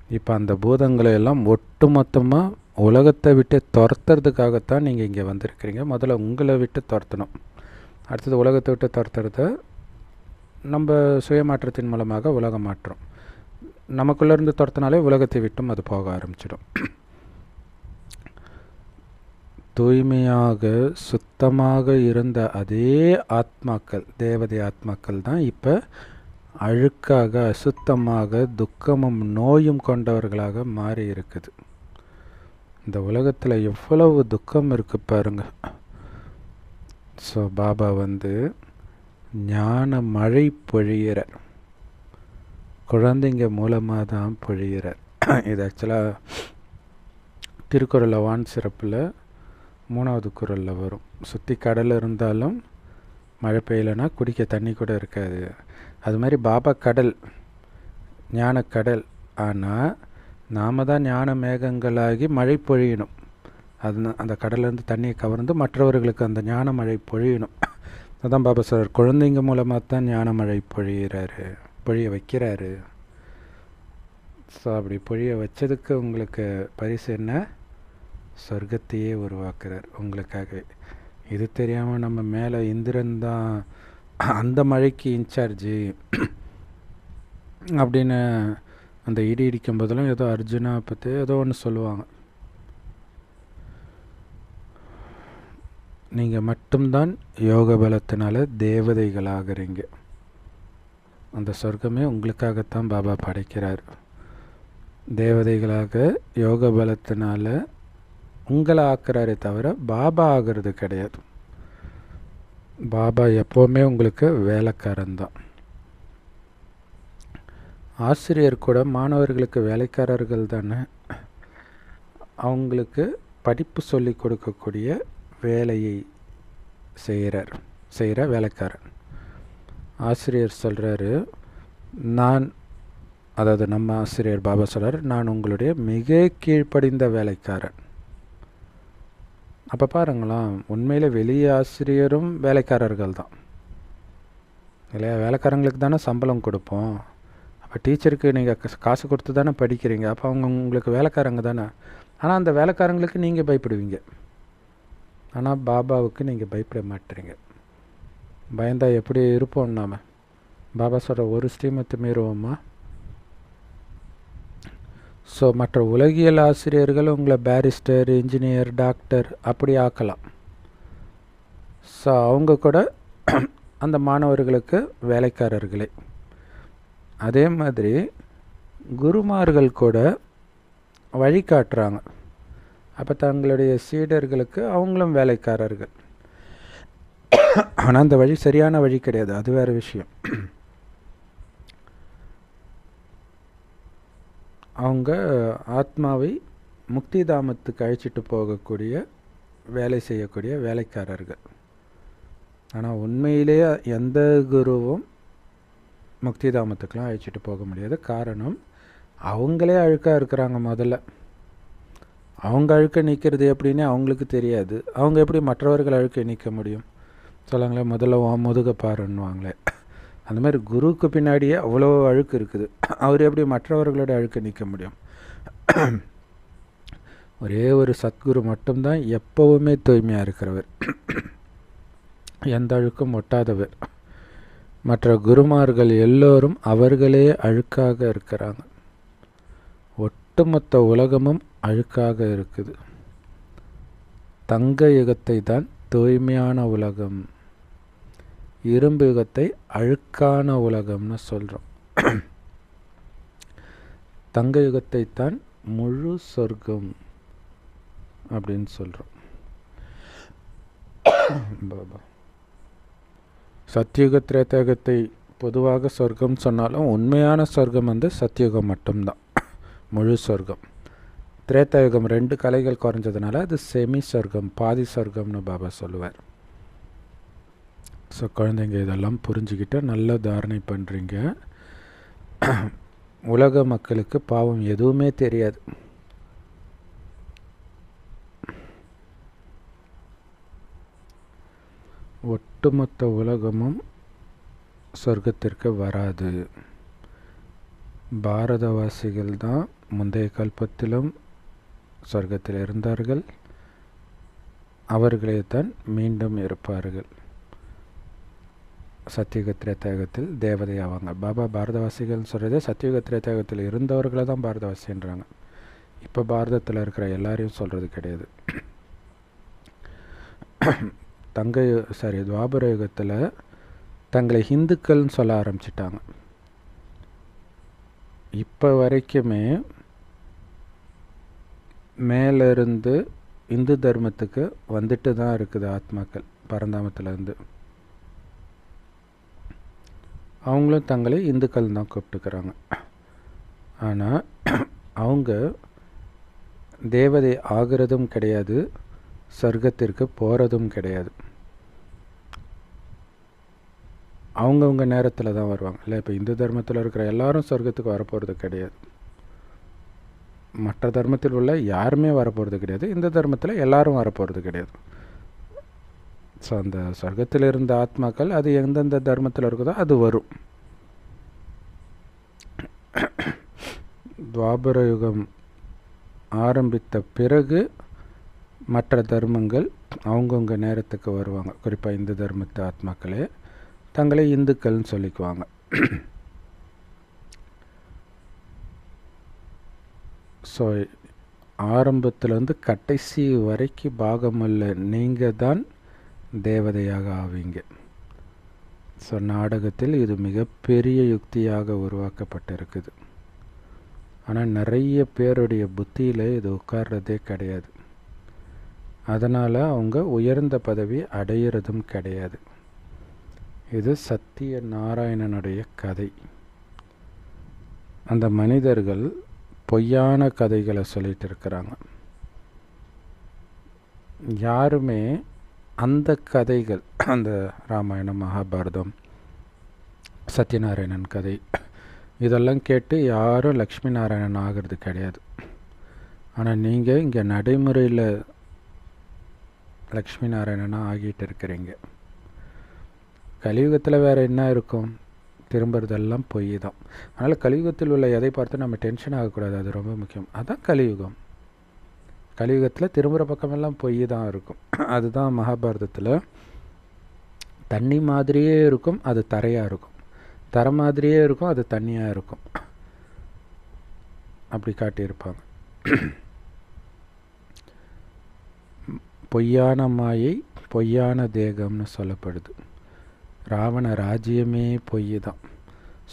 இப்போ அந்த பூதங்களை எல்லாம் ஒட்டு மொத்தமாக உலகத்தை விட்டு துரத்துறதுக்காகத்தான் நீங்கள் இங்கே வந்திருக்கிறீங்க. முதல்ல உங்களை விட்டு துரத்தணும், அடுத்தது உலகத்தை விட்டு துரத்துறத நம்ம சுயமாற்றத்தின் மூலமாக உலக மாற்றம். நமக்குள்ளேருந்து துரத்தினாலே உலகத்தை விட்டும் அது போக ஆரம்பிச்சிடும். தூய்மையாக சுத்தமாக இருந்த அதே ஆத்மாக்கள், தேவதை ஆத்மாக்கள் தான் இப்போ அழுக்காக அசுத்தமாக துக்கமும் நோயும் கொண்டவர்களாக மாறி இருக்குது. இந்த உலகத்தில் எவ்வளவு துக்கம் இருக்குது பாருங்க. ஸோ பாபா ஞான மழை பொழியிறார், குழந்தைங்க மூலமாக தான் பொழியிறார். இது ஆக்சுவலாக திருக்குறள் வான் சிறப்பில் 3வது குறளில் வரும். சுற்றி கடல் இருந்தாலும் மழை பெய்யலைன்னா குடிக்க தண்ணி கூட இருக்காது. அது மாதிரி பாபா கடல், ஞானக்கடல். ஆனால் நாம் தான் ஞான மேகங்களாகி மழை பொழியணும். அந்த கடலேருந்து தண்ணியை கவர்ந்து மற்றவர்களுக்கு அந்த ஞான மழை பொழியணும். அதுதான் பாபா சார் குழந்தைங்க மூலமாக தான் ஞான மழை பொழிய வைக்கிறாரு. ஸோ அப்படி பொழிய வச்சதுக்கு உங்களுக்கு பரிசு என்ன? சொர்க்கத்தையே உருவாக்குறார் உங்களுக்காகவே. இது தெரியாமல் நம்ம மேலே இந்திரன் தான் அந்த மழைக்கு இன்சார்ஜி அப்படின்னு அந்த இடி இடிக்கும் போதெல்லாம் ஏதோ அர்ஜுனா பற்றி ஏதோ ஒன்று சொல்லுவாங்க. நீங்கள் மட்டும்தான் யோக பலத்தினால தேவதைகளாகிறீங்க. அந்த சொர்க்கமே உங்களுக்காகத்தான் பாபா படைக்கிறார். தேவதைகளாக யோக பலத்தினால உங்களை ஆக்குறாரே தவிர பாபா ஆகிறது கிடையாது. பாபா எப்போவுமே உங்களுக்கு வேலைக்காரன்தான். ஆசிரியர் கூட மாணவர்களுக்கு வேலைக்காரர்கள் தானே. அவங்களுக்கு படிப்பு சொல்லி கொடுக்கக்கூடிய வேலையை செய்கிற வேலைக்காரன். ஆசிரியர் சொல்கிறாரு, அதாவது நம்ம ஆசிரியர் பாபா சொல்கிறார், நான் உங்களுடைய மிக கீழ்ப்படிந்த வேலைக்காரன். அப்போ பாருங்களாம், உண்மையில் வெளியே ஆசிரியரும் வேலைக்காரர்கள் தான் இல்லையா? வேலைக்காரங்களுக்கு தானே சம்பளம் கொடுப்போம். அப்போ டீச்சருக்கு நீங்கள் காசு கொடுத்து தானே படிக்கிறீங்க. அப்போ அவங்க உங்களுக்கு வேலைக்காரங்க தானே. ஆனால் அந்த வேலைக்காரங்களுக்கு நீங்கள் பயப்படுவீங்க. ஆனால் பாபாவுக்கு நீங்கள் பயப்பட மாட்டீங்க. பயந்தா எப்படி இருப்போம் நாம்? பாபா சொல்கிற ஒரு ஸ்ரீமத்தை மீறுவோமா? ஸோ மற்ற உலகியல் ஆசிரியர்கள் உங்களை பேரிஸ்டர், இன்ஜினியர், டாக்டர் அப்படி ஆக்கலாம். ஸோ அவங்க கூட அந்த மாணவர்களுக்கு வேலைக்காரர்களே. அதே மாதிரி குருமார்கள் கூட வழிகாட்டுறாங்க. அப்போ தங்களுடைய சீடர்களுக்கு அவங்களும் வேலைக்காரர்கள். ஆனால் அந்த வழி சரியான வழி கிடையாது, அது வேறு விஷயம். அவங்க ஆத்மாவை முக்தி தாமத்துக்கு அழைச்சிட்டு போகக்கூடிய வேலை செய்யக்கூடிய வேலைக்காரர்கள். ஆனால் உண்மையிலேயே எந்த குருவும் முக்தி தாமத்துக்கெலாம் அழைச்சிட்டு போக முடியாது. காரணம், அவங்களே அழுக்காக இருக்கிறாங்க. முதல்ல அவங்க அழுக்க நீக்கிறது எப்படின்னு அவங்களுக்கு தெரியாது. அவங்க எப்படி மற்றவர்கள் அழுக்க நீக்க முடியும்? சொல்லுங்களேன், முதல்ல முதுக பாருன்னுவாங்களே. அந்த மாதிரி குருவுக்கு பின்னாடியே அவ்வளோ அழுக்கு இருக்குது. அவர் எப்படி மற்றவர்களோட அழுக்க நீக்க முடியும்? ஒரே ஒரு சத்குரு மட்டும்தான் எப்போவுமே தூய்மையாக இருக்கிறவர், எந்த அழுக்கும் ஒட்டாதவர். மற்ற குருமார்கள் எல்லோரும் அவர்களே அழுக்காக இருக்கிறாங்க. ஒட்டுமொத்த உலகமும் அழுக்காக இருக்குது. தங்க யுகத்தை தான் தூய்மையான உலகம், இரும்பு யுகத்தை அழுக்கான உலகம்னு சொல்கிறோம். தங்க யுகத்தை தான் முழு சொர்க்கம் அப்படின்னு சொல்கிறோம். பாபா சத்தியுக திரேதயுகத்தை பொதுவாக சொர்க்கம் சொன்னாலும் உண்மையான சொர்க்கம் சத்தியுகம் மட்டும்தான், முழு சொர்க்கம். திரேதயுகம் 2 கலைகள் குறைஞ்சதுனால அது செமி சொர்க்கம், பாதி சொர்க்கம்னு பாபா சொல்லுவார். ஸோ குழந்தைங்க இதெல்லாம் புரிஞ்சுக்கிட்டு நல்ல தாரணை பண்ணுறீங்க. உலக மக்களுக்கு பாவம் எதுவுமே தெரியாது. ஒட்டுமொத்த உலகமும் சொர்க்கத்திற்கு வராது. பாரதவாசிகள் தான் முந்தைய கல்பத்திலும் சொர்க்கத்தில் இருந்தார்கள், அவர்களே தான் மீண்டும் இருப்பார்கள். சத்தியுக திரேதாயுகத்தில் தேவதை ஆவாங்க. பாபா பாரதவாசிகள்னு சொல்கிறதே சத்தியுக திரேதாயுகத்தில் இருந்தவர்களை தான் பாரதவாசின்றாங்க. இப்போ பாரதத்தில் இருக்கிற எல்லாரையும் சொல்கிறது கிடையாது. துவாபர யுகத்தில் தங்களை ஹிந்துக்கள்னு சொல்ல ஆரம்பிச்சிட்டாங்க. இப்போ வரைக்குமே மேலிருந்து இந்து தர்மத்துக்கு வந்துட்டு தான் இருக்குது ஆத்மாக்கள். பரந்தாமத்திலேருந்து அவங்களும் தங்களை இந்துக்கள் தான் கூப்பிட்டுக்கிறாங்க. ஆனால் அவங்க தேவதை ஆகிறதும் கிடையாது, சொர்க்கத்திற்கு போகிறதும் கிடையாது. அவங்கவுங்க நேரத்தில் தான் வருவாங்க. இல்லை, இப்போ இந்து தர்மத்தில் இருக்கிற எல்லாரும் சொர்க்கத்துக்கு வரப்போகிறது கிடையாது. மற்ற தர்மத்தில் உள்ள யாருமே வரப்போகிறது கிடையாது. இந்த தர்மத்தில் எல்லாரும் வரப்போகிறது கிடையாது. ஸோ அந்த சொர்க்கத்தில் இருந்த ஆத்மாக்கள் அது எந்தெந்த தர்மத்தில் இருக்குதோ அது வரும். துவாபர யுகம் ஆரம்பித்த பிறகு மற்ற தர்மங்கள் அவங்கவுங்க நேரத்துக்கு வருவாங்க. குறிப்பாக இந்து தர்மத்து ஆத்மாக்களே தங்களை இந்துக்கள்னு சொல்லிக்குவாங்க. ஸோ ஆரம்பத்துலேருந்து கடைசி வரைக்கும் பாகமல்ல, நீங்கள் தான் தேவதையாக ஆவீங்க. ஸோ நாடகத்தில் இது மிகப்பெரிய யுக்தியாக உருவாக்கப்பட்டிருக்குது. ஆனால் நிறைய பேருடைய புத்தியில் இது உட்கார்றதே கிடையாது. அதனால் அவங்க உயர்ந்த பதவி அடையிறதும் கிடையாது. இது சத்திய நாராயணனுடைய கதை. அந்த மனிதர்கள் பொய்யான கதைகளை சொல்லிட்டு இருக்கிறாங்க. யாருமே அந்த கதைகள், அந்த ராமாயணம், மகாபாரதம், சத்யநாராயணன் கதை இதெல்லாம் கேட்டு யாரும் லக்ஷ்மி நாராயணன் ஆகிறது கிடையாது. ஆனால் நீங்கள் இங்கே நடைமுறையில் லக்ஷ்மி நாராயணனாக ஆகிட்டு இருக்கிறீங்க. கலியுகத்தில் வேறு என்ன இருக்கும்? திரும்புறதெல்லாம் பொய் தான். அதனால் கலியுகத்தில் உள்ள எதை பார்த்து நம்ம டென்ஷன் ஆகக்கூடாது, அது ரொம்ப முக்கியம். அதுதான் கலியுகம். கலியுகத்தில் திரும்புகிற பக்கமெல்லாம் பொய் தான் இருக்கும். அதுதான் மகாபாரதத்தில் தண்ணி மாதிரியே இருக்கும், அது தரையாக இருக்கும். தரை மாதிரியே இருக்கும், அது தண்ணியாக இருக்கும். அப்படி காட்டியிருப்பாங்க. பொய்யான மாயை, பொய்யான தேகம்னு சொல்லப்படுது. ராவண ராஜ்யமே பொய் தான்.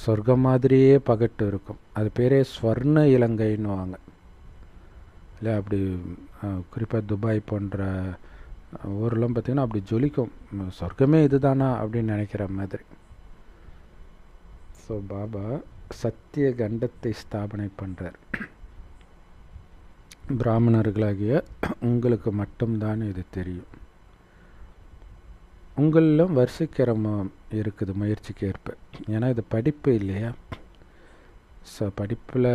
சொர்க்கம் மாதிரியே பகட்டு இருக்கும். அது பேரே ஸ்வர்ண இலங்கைன்னுவாங்க. இல்லை, அப்படி குறிப்பாக துபாய் போன்ற ஊரெலாம் பார்த்திங்கன்னா அப்படி ஜொலிக்கும். சொர்க்கமே இது தானா அப்படின்னு நினைக்கிற மாதிரி. ஸோ பாபா சத்திய கண்டத்தை ஸ்தாபனை பண்ணுறார். பிராமணர்களாகிய உங்களுக்கு மட்டும்தான் இது தெரியும். உங்களிலும் வரிசைக்கிரமம் இருக்குது முயற்சிக்கு ஏற்ப. ஏன்னா இது படிப்பு இல்லையா? ஸோ படிப்பில்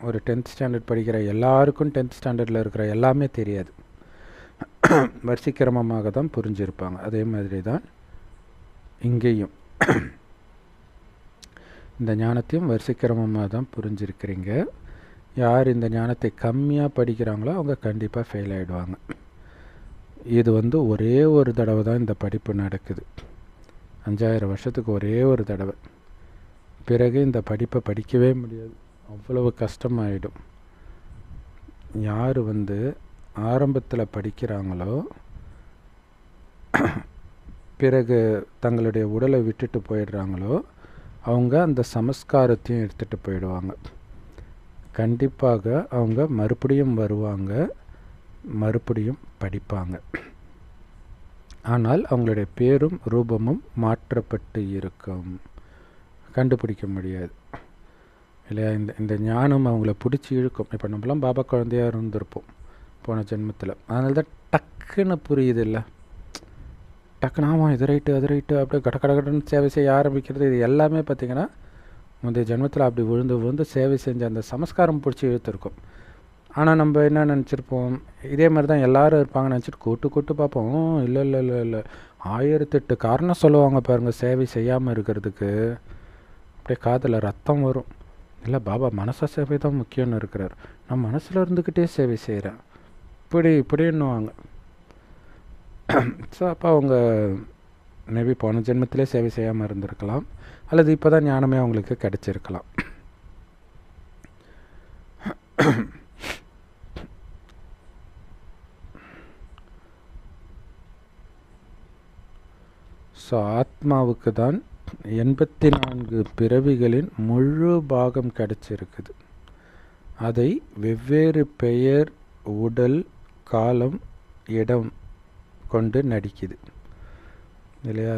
ஒரு 10th ஸ்டாண்டர்ட் படிக்கிற எல்லாருக்கும் 10th ஸ்டாண்டர்டில் இருக்கிற எல்லாமே தெரியாது. வரிசைக்கிரமமாக தான் புரிஞ்சிருப்பாங்க. அதே மாதிரி தான் இங்கேயும் இந்த ஞானத்தையும் வரிசைக்கிரமமாக தான் புரிஞ்சிருக்கிறீங்க. யார் இந்த ஞானத்தை கம்மியாக படிக்கிறாங்களோ அவங்க கண்டிப்பாக ஃபெயில் ஆகிடுவாங்க. இது ஒரே ஒரு தடவை தான் இந்த படிப்பு நடக்குது. 5000 வருஷத்துக்கு ஒரே ஒரு தடவை. பிறகு இந்த படிப்பை படிக்கவே முடியாது, அவ்வளவு கஷ்டமாயிடும். யார் ஆரம்பத்தில் படிக்கிறாங்களோ பிறகு தங்களுடைய உடலை விட்டுட்டு போயிடுறாங்களோ அவங்க அந்த சமஸ்காரத்தையும் எடுத்துகிட்டு போயிடுவாங்க. கண்டிப்பாக அவங்க மறுபடியும் வருவாங்க, மறுபடியும் படிப்பாங்க. ஆனால் அவங்களுடைய பேரும் ரூபமும் மாற்றப்பட்டு இருக்கும். கண்டுபிடிக்க முடியாது இல்லையா? இந்த ஞானம் அவங்கள பிடிச்சி இழுக்கும். இப்போ நம்மளாம் பாபா குழந்தையாக இருந்திருப்போம் போன ஜென்மத்தில். அதனால தான் டக்குன்னு புரியுது இல்லை? டக்குன்னு ஆமாம், இது ரைட்டு அது ரைட்டு அப்படியே கடன்னு சேவை செய்ய ஆரம்பிக்கிறது. இது எல்லாமே பார்த்திங்கன்னா முந்தைய ஜென்மத்தில் அப்படி விழுந்து சேவை செஞ்ச அந்த சமஸ்காரம் பிடிச்சி இழுத்துருக்கும். ஆனால் நம்ம என்ன நினச்சிருப்போம், இதே மாதிரி தான் எல்லோரும் இருப்பாங்கன்னு நினச்சிட்டு கூட்டு பார்ப்போம். இல்லை 1008 காரணம் சொல்லுவாங்க பாருங்கள் சேவை செய்யாமல் இருக்கிறதுக்கு. அப்படியே காதில் ரத்தம் வரும். இல்லை பாபா மனச சேவை தான் முக்கியம்னு இருக்கிறார். நான் மனசில் இருந்துக்கிட்டே சேவை செய்கிறேன் இப்படின்னுவாங்க. ஸோ அப்போ அவங்க மேபி போன ஜென்மத்திலே சேவை செய்யாமல் இருந்திருக்கலாம், அல்லது இப்போ தான் ஞானமே அவங்களுக்கு கிடைச்சிருக்கலாம். ஸோ ஆத்மாவுக்கு தான் 84 பிறவிகளின் முழு பாகம் கிடைச்சிருக்குது. அதை வெவ்வேறு பெயர், உடல், காலம், இடம் கொண்டு நடிக்குது இல்லையா?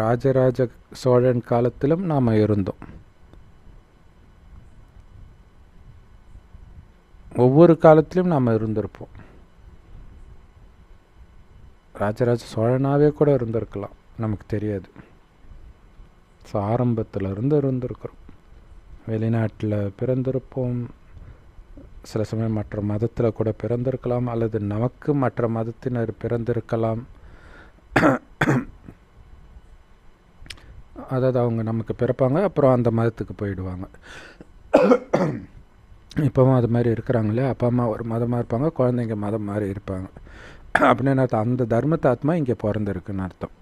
ராஜராஜ சோழன் காலத்திலும் நாம் இருந்தோம். ஒவ்வொரு காலத்திலும் நாம் இருந்திருப்போம். ராஜராஜ சோழனாவே கூட இருந்திருக்கலாம், நமக்கு தெரியாது. ஸோ ஆரம்பத்தில் இருந்திருக்கிறோம். வெளிநாட்டில் பிறந்திருப்போம், சில சமயம் மற்ற மதத்தில் கூட பிறந்திருக்கலாம், அல்லது நமக்கு மற்ற மதத்தினர் பிறந்திருக்கலாம். அதாவது அவங்க நமக்கு பிறப்பாங்க, அப்புறம் அந்த மதத்துக்கு போயிடுவாங்க. இப்போவும் அது மாதிரி இருக்கிறாங்களே, அப்பா அம்மா ஒரு மதமாக இருப்பாங்க, குழந்தைங்க மதம் மாதிரி இருப்பாங்க. அப்படின்னு அர்த்தம், அந்த தர்மத்தை ஆத்மா இங்கே பிறந்திருக்குன்னு அர்த்தம்.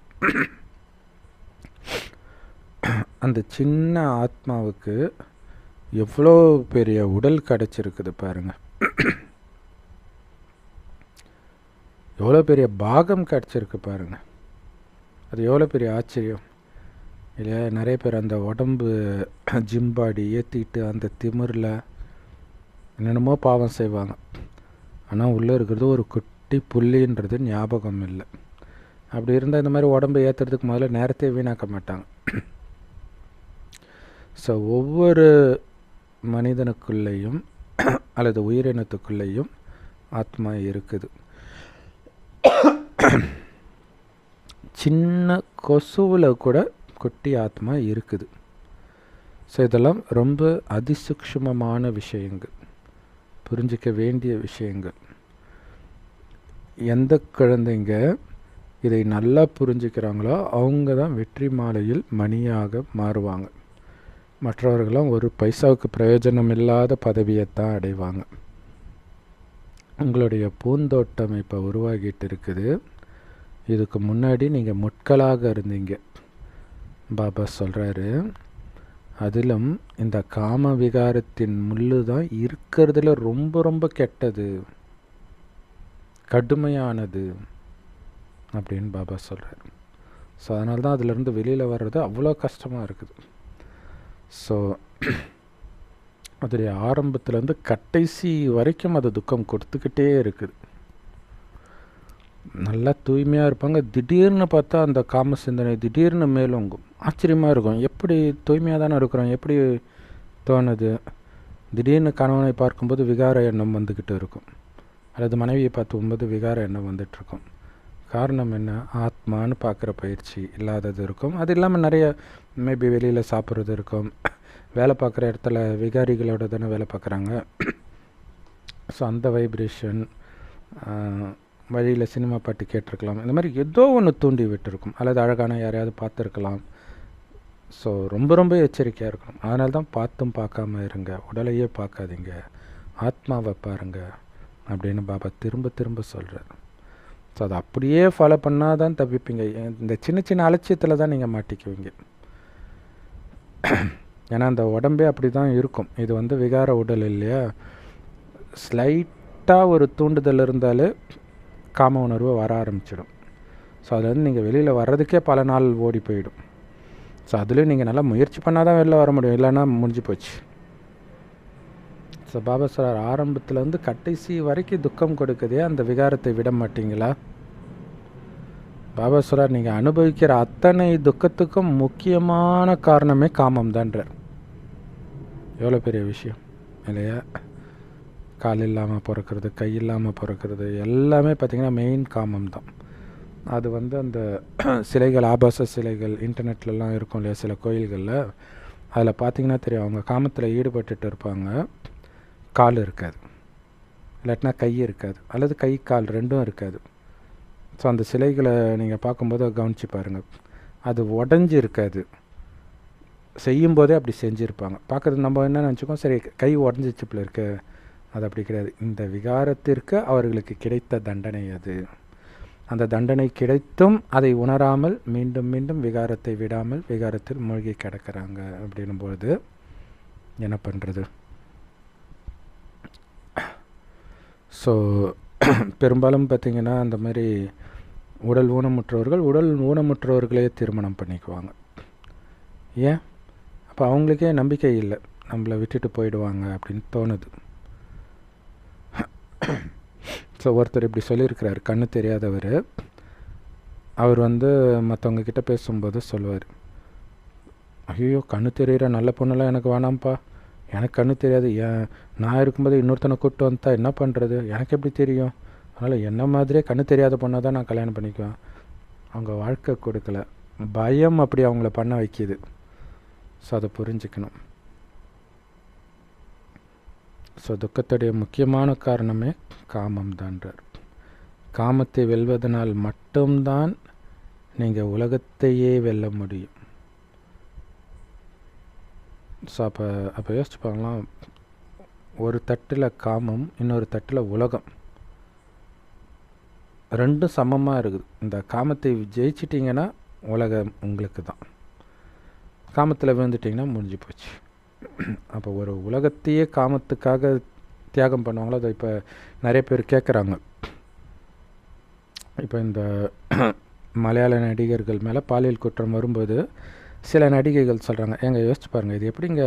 அந்த சின்ன ஆத்மாவுக்கு எவ்வளோ பெரிய உடல் கிடச்சிருக்குது பாருங்க, எவ்வளோ பெரிய பாகம் கிடச்சிருக்கு பாருங்க. அது எவ்வளோ பெரிய ஆச்சரியம் இல்லையா? நிறைய பேர் அந்த உடம்பு ஜிம்பாடி ஏற்றிட்டு அந்த திமிரில் என்னென்னமோ பாவம் செய்வாங்க. ஆனால் உள்ளே இருக்கிறது ஒரு குட்டி புள்ளின்றது ஞாபகம் இல்லை. அப்படி இருந்தால் இந்த மாதிரி உடம்பை ஏற்றுறதுக்கு முதல்ல நேரத்தை வீணாக்க மாட்டாங்க. ஸோ ஒவ்வொரு மனிதனுக்குள்ளேயும் அல்லது உயிரினத்துக்குள்ளேயும் ஆத்மா இருக்குது. சின்ன கொசுவில் கூட குட்டி ஆத்மா இருக்குது. ஸோ இதெல்லாம் ரொம்ப அதிசூக்ஷ்மமான விஷயங்கள், புரிஞ்சிக்க வேண்டிய விஷயங்கள். எந்த குழந்தைங்க இதை நல்லா புரிஞ்சுக்கிறாங்களோ அவங்க தான் வெற்றி மாலையில் மணியாக மாறுவாங்க. மற்றவர்களும் ஒரு பைசாவுக்கு பிரயோஜனம் இல்லாத பதவியைத்தான் அடைவாங்க. உங்களுடைய பூந்தோட்டம் இப்போ உருவாகிட்டு இருக்குது. இதுக்கு முன்னாடி நீங்கள் முட்களாக இருந்தீங்க. பாபா சொல்கிறாரு, அதிலும் இந்த காம விகாரத்தின் முள்ளு தான் இருக்கிறதுல ரொம்ப ரொம்ப கெட்டது, கடுமையானது அப்படின்னு பாபா சொல்கிறார். ஸோ அதனால தான் அதிலேருந்து வெளியில் வர்றது அவ்வளோ கஷ்டமாக இருக்குது. ஸோ அதோடைய ஆரம்பத்துலேருந்து கடைசி வரைக்கும் அது துக்கம் கொடுத்துக்கிட்டே இருக்குது. நல்லா தூய்மையாக இருப்பாங்க, திடீர்னு பார்த்தா அந்த காம சிந்தனை திடீர்னு மேலோங்கும். ஆச்சரியமாக இருக்கும், எப்படி தூய்மையாக தானே இருக்கிறோம், எப்படி தோணுது? திடீர்னு கணவனை பார்க்கும்போது விகார எண்ணம் வந்துக்கிட்டு இருக்கும், அல்லது மனைவியை பார்க்கும்போது விகார எண்ணம் வந்துட்டுருக்கும். காரணம் என்ன? ஆத்மான்னு பார்க்குற பயிற்சி இல்லாதது இருக்கும். அது இல்லாமல் நிறைய மேபி வெளியில் சாப்பிட்றது இருக்கும், வேலை பார்க்குற இடத்துல விகாரிகளோட தானே வேலை பார்க்குறாங்க. ஸோ அந்த வைப்ரேஷன், வழியில் சினிமா பாட்டு கேட்டிருக்கலாம், இந்த மாதிரி ஏதோ ஒன்று தூண்டி விட்டுருக்கும், அல்லது அழகான யாரையாவது பார்த்துருக்கலாம். ஸோ ரொம்ப ரொம்ப எச்சரிக்கையாக இருக்கணும். அதனால தான் பார்த்தும் பார்க்காம இருங்க, உடலையே பார்க்காதீங்க, ஆத்மாவை பாருங்க அப்படின்னு பாபா திரும்ப திரும்ப சொல்கிறார். ஸோ அதை அப்படியே ஃபாலோ பண்ணால் தான் தப்பிப்பீங்க. இந்த சின்ன சின்ன அலட்சியத்தில் தான் நீங்கள் மாட்டிக்குவீங்க. ஏன்னா அந்த உடம்பே அப்படி தான் இருக்கும். இது வந்து விகார உடல் இல்லையா? ஸ்லைட்டாக ஒரு தூண்டுதல் இருந்தாலே காம உணர்வு வர ஆரம்பிச்சிடும். ஸோ அதுலேருந்து நீங்கள் வெளியில் வர்றதுக்கே பல நாள் ஓடி போயிடும். ஸோ அதுலேயும் நீங்கள் நல்லா முயற்சி பண்ணால் தான் வெளில வர முடியும், இல்லைன்னா முடிஞ்சு போச்சு. ஸோ பாபா சார் ஆரம்பத்துலேருந்து கடைசி வரைக்கும் துக்கம் கொடுக்குதே, அந்த விகாரத்தை விட மாட்டிங்களா? பாபா சொல்கிறார், நீங்கள் அனுபவிக்கிற அத்தனை துக்கத்துக்கும் முக்கியமான காரணமே காமம் தான்றார். எவ்வளோ பெரிய விஷயம் இல்லையா? கால் இல்லாமல் பிறக்கிறது, கை இல்லாமல் பிறக்கிறது, எல்லாமே பார்த்திங்கன்னா மெயின் காமம் தான். அது வந்து அந்த சிலைகள், ஆபாச சிலைகள் இன்டர்நெட்லலாம் இருக்கும் இல்லையா, சில கோயில்களில், அதில் பார்த்திங்கன்னா தெரியும், அவங்க காமத்தில் ஈடுபட்டுட்டு இருப்பாங்க, கால் இருக்காது, இல்லாட்டினா கை இருக்காது, அல்லது கை கால் ரெண்டும் இருக்காது. ஸோ அந்த சிலைகளை நீங்கள் பார்க்கும்போது கவனித்து பாருங்கள், அது உடஞ்சி இருக்காது, செய்யும்போதே அப்படி செஞ்சுருப்பாங்க. பார்க்குறது நம்ம என்ன நினச்சிக்கோம், சரி கை உடஞ்சிச்சுப்பில் இருக்கு, அது அப்படி கிடையாது. இந்த விகாரத்திற்கு அவர்களுக்கு கிடைத்த தண்டனை அது. அந்த தண்டனை கிடைத்தும் அதை உணராமல் மீண்டும் மீண்டும் விகாரத்தை விடாமல் விகாரத்தில் மூழ்கி கிடக்கிறாங்க. அப்படின்னும்பொழுது என்ன பண்ணுறது? ஸோ பெரும்பாலும் பார்த்திங்கன்னா அந்த மாதிரி உடல் ஊனமுற்றவர்களே திருமணம் பண்ணிக்குவாங்க. ஏன்? அப்போ அவங்களுக்கே நம்பிக்கை இல்லை, நம்மளை விட்டுட்டு போயிடுவாங்க அப்படின்னு தோணுது. ஸோ ஒருத்தர் இப்படி சொல்லியிருக்கிறார், கண்ணு தெரியாதவர். அவர் மற்றவங்க கிட்ட பேசும்போது சொல்லுவார், ஐயோ கண்ணு தெரிகிற நல்ல பொண்ணெல்லாம் எனக்கு வேணாம்ப்பா, எனக்கு கண்ணு தெரியாது, நான் இருக்கும்போது இன்னொருத்தனை கூப்பிட்டு வந்தா என்ன பண்ணுறது, எனக்கு எப்படி தெரியும், அதனால் என்ன மாதிரியே கண்ணு தெரியாத பொண்ணை தான் நான் கல்யாணம் பண்ணிக்குவேன். அவங்க வாழ்க்கை கொடுக்கல, பயம் அப்படி அவங்கள பண்ண வைக்கிது. ஸோ அதை புரிஞ்சுக்கணும். ஸோ துக்கத்துடைய முக்கியமான காரணமே காமம் தான்றார். காமத்தை வெல்வதனால் மட்டும்தான் நீங்கள் உலகத்தையே வெல்ல முடியும். ஸோ அப்போ யோசிச்சு பார்க்கலாம், ஒரு தட்டில் காமம், இன்னொரு தட்டில் உலகம், ரெண்டும் சமமாக இருக்குது. இந்த காமத்தை ஜெயிச்சிட்டிங்கன்னா உலகம் உங்களுக்கு தான், காமத்தில் விழுந்துட்டிங்கன்னா முடிஞ்சு போச்சு. அப்போ ஒரு உலகத்தையே காமத்துக்காக தியாகம் பண்ணுவாங்களோ, அதை இப்போ நிறைய பேர் கேட்குறாங்க. இப்போ இந்த மலையாள நடிகர்கள் மேலே பாலியல் குற்றம் வரும்போது சில நடிகைகள் சொல்கிறாங்க, யோசிச்சு பாருங்கள், இது எப்படிங்க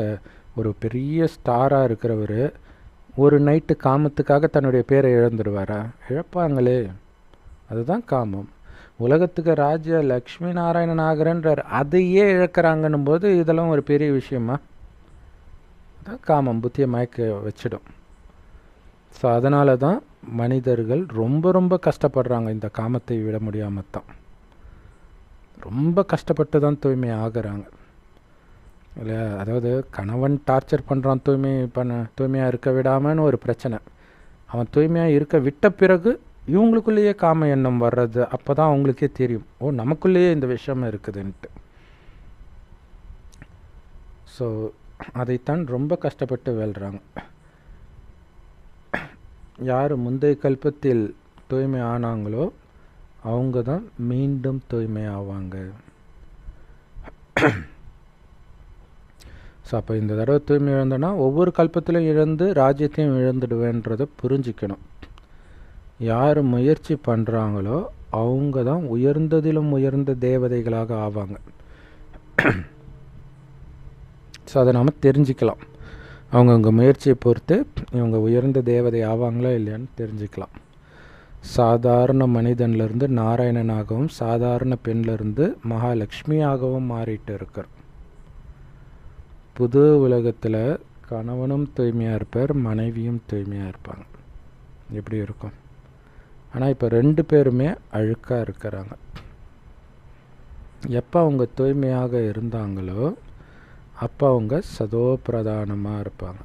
ஒரு பெரிய ஸ்டாராக இருக்கிறவர் ஒரு நைட்டு காமத்துக்காக தன்னுடைய பேரை இழந்துடுவாரா? இழப்பாங்களே, அதுதான் காமம். உலகத்துக்கு ராஜா லக்ஷ்மி நாராயணன் ஆகிறன்றார், அதையே இழக்கிறாங்கன்னும் போது இதெல்லாம் ஒரு பெரிய விஷயமா? அதான் காமம் புத்தியை மயக்க வச்சிடும். ஸோ அதனால தான் மனிதர்கள் ரொம்ப ரொம்ப கஷ்டப்படுறாங்க. இந்த காமத்தை விட முடியாமல் தான் ரொம்ப கஷ்டப்பட்டு தான் தூய்மை ஆகிறாங்க இல்லையா? அதாவது கணவன் டார்ச்சர் பண்ணுறான் தூய்மையாக இருக்க விடாமன்னு ஒரு பிரச்சனை. அவன் தூய்மையாக இருக்க விட்ட பிறகு இவங்களுக்குள்ளேயே காம எண்ணம் வர்றது. அப்போ தான் அவங்களுக்கே தெரியும், ஓ நமக்குள்ளேயே இந்த விஷயம் இருக்குதுன்ட்டு. ஸோ அதைத்தான் ரொம்ப கஷ்டப்பட்டு வெல்றாங்க. யார் முந்தைய கல்பத்தில் தூய்மை ஆனாங்களோ அவங்க தான் மீண்டும் தூய்மை ஆவாங்க. ஸோ அப்போ இந்த தடவை தூய்மை இழந்தோன்னா ஒவ்வொரு கல்பத்திலும் இழந்து ராஜ்யத்தையும் இழந்துடுவேன்றதை புரிஞ்சிக்கணும். யார் முயற்சி பண்ணுறாங்களோ அவங்க தான் உயர்ந்ததிலும் உயர்ந்த தேவதைகளாக ஆவாங்க. ஸோ அதை நாம் தெரிஞ்சுக்கலாம். அவங்கவுங்க முயற்சியை பொறுத்து இவங்க உயர்ந்த தேவதை ஆவாங்களா இல்லையான்னு தெரிஞ்சுக்கலாம். சாதாரண மனிதன்லேருந்து நாராயணனாகவும் சாதாரண பெண்லேருந்து மகாலட்சுமியாகவும் மாறிட்டு இருக்கிறோம். புது உலகத்தில் கணவனும் தூய்மையாக இருப்பார், மனைவியும் தூய்மையாக இருப்பாங்க. எப்படி இருக்கும்? ஆனால் இப்போ 2 பேருமே அழுக்காக இருக்கிறாங்க. எப்போ அவங்க தூய்மையாக இருந்தாங்களோ அப்போ அவங்க சதோ பிரதானமாக இருப்பாங்க.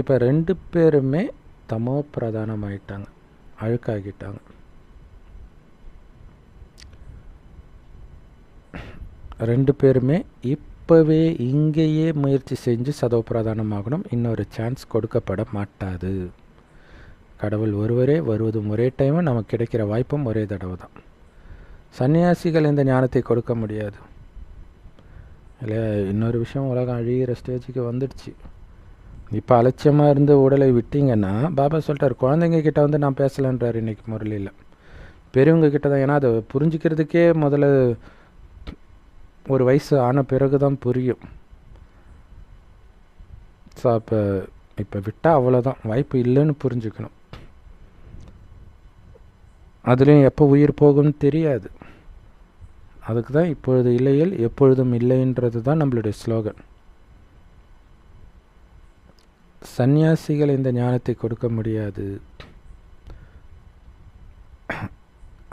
இப்போ 2 பேருமே தமோ பிரதானம் ஆயிட்டாங்க, அழுக்காகிட்டாங்க. ரெண்டு பேருமே இப்போவே இங்கேயே முயற்சி செஞ்சு சதோ பிரதானம் ஆகணும். இன்னொரு சான்ஸ் கொடுக்கப்பட மாட்டாது. கடவுள் ஒருவரே, வருவதும் ஒரே டைமு, நமக்கு கிடைக்கிற வாய்ப்பும் ஒரே தடவை தான். சன்னியாசிகள் இந்த ஞானத்தை கொடுக்க முடியாது இல்லையா? இன்னொரு விஷயம், உலகம் அழிகிற ஸ்டேஜுக்கு வந்துடுச்சு. இப்போ அலட்சியமாக இருந்து உடலை விட்டீங்கன்னா, பாபா சொல்லிட்டார், குழந்தைங்க கிட்ட நான் பேசலைன்றார் இன்றைக்கி முரளியில். பெரியவங்க கிட்ட தான். ஏன்னா அதை புரிஞ்சிக்கிறதுக்கே முதல்ல ஒரு வயசு ஆன பிறகு தான் புரியும். ஸோ இப்போ விட்டால் அவ்வளோதான், வாய்ப்பு இல்லைன்னு புரிஞ்சுக்கணும். அதுலேயும் எப்போ உயிர் போகும்னு தெரியாது. அதுக்கு தான் இப்பொழுது இல்லையில் எப்பொழுதும் இல்லைன்றது தான் நம்மளுடைய ஸ்லோகன். சந்நியாசிகள் இந்த ஞானத்தை கொடுக்க முடியாது.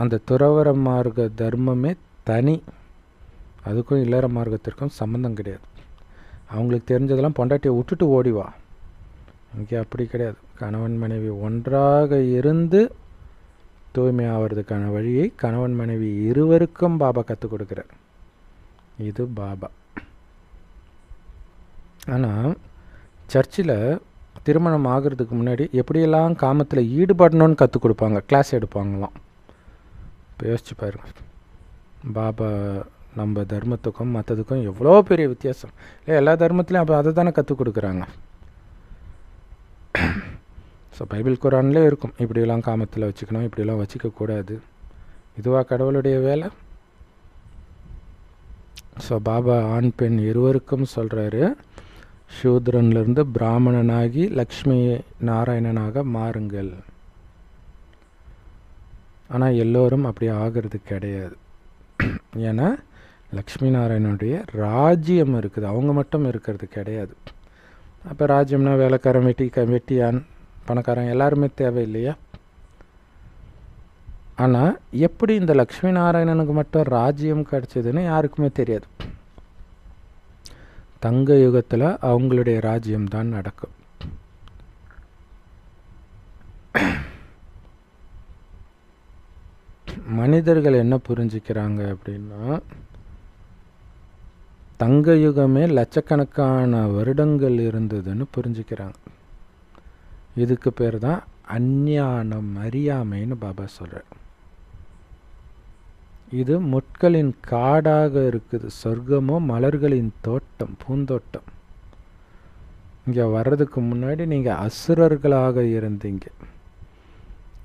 அந்த துறவர மார்க்க தர்மமே தனி, அதுக்கும் இல்லற மார்க்கத்திற்கும் சம்மந்தம் கிடையாது. அவங்களுக்கு தெரிஞ்சதெல்லாம் பொண்டாட்டியை விட்டுட்டு ஓடிவா. இங்கே அப்படி கிடையாது. கணவன் மனைவி ஒன்றாக இருந்து தூய்மை ஆகிறதுக்கான வழியை கணவன் மனைவி இருவருக்கும் பாபா கற்றுக் கொடுக்குறார். இது பாபா. ஆனால் சர்ச்சில் திருமணம் ஆகிறதுக்கு முன்னாடி எப்படியெல்லாம் காமத்தில் ஈடுபடணும்னு கற்றுக் கொடுப்பாங்க, கிளாஸ் எடுப்பாங்களாம். இப்போ யோசிச்சு பாருங்க, பாபா நம்ம தர்மத்துக்கும் மற்றதுக்கும் எவ்வளோ பெரிய வித்தியாசம். இல்லை, எல்லா தர்மத்துலையும் அப்போ அதை தானே கற்றுக் கொடுக்குறாங்க. ஸோ பைபிள் குரான்லேயே இருக்கும், இப்படியெல்லாம் காமத்தில் வச்சுக்கணும், இப்படியெல்லாம் வச்சுக்கக்கூடாது. இதுவா கடவுளுடைய வேலை? ஸோ பாபா ஆண் பெண் இருவருக்கும் சொல்கிறாரு, சூத்ரன்லேருந்து பிராமணனாகி லக்ஷ்மி நாராயணனாக மாறுங்கள். ஆனால் எல்லோரும் அப்படி ஆகிறது கிடையாது. ஏன்னா லக்ஷ்மி நாராயணனுடைய ராஜ்யம் இருக்குது, அவங்க மட்டும் இருக்கிறது கிடையாது. அப்போ ராஜ்யம்னா வேலைக்காரன், வெட்டியான், பணக்காரன் எல்லாருமே தேவை இல்லையா? ஆனால் எப்படி இந்த லக்ஷ்மி நாராயணனுக்கு மட்டும் ராஜ்யம் கிடச்சிதுன்னு யாருக்குமே தெரியாது. தங்க யுகத்தில் அவங்களுடைய ராஜ்யம்தான் நடக்கும். மனிதர்கள் என்ன புரிஞ்சுக்கிறாங்க அப்படின்னா, தங்க யுகமே லட்சக்கணக்கான வருடங்கள் இருந்ததுன்னு புரிஞ்சுக்கிறாங்க. இதுக்கு பேர் தான் அஞ்ஞானம், அறியாமைன்னு பாபா சொல்கிறார். இது முட்களின் காடாக இருக்குது, சொர்க்கமோ மலர்களின் தோட்டம், பூந்தோட்டம். இங்கே வர்றதுக்கு முன்னாடி நீங்கள் அசுரர்களாக இருந்தீங்க,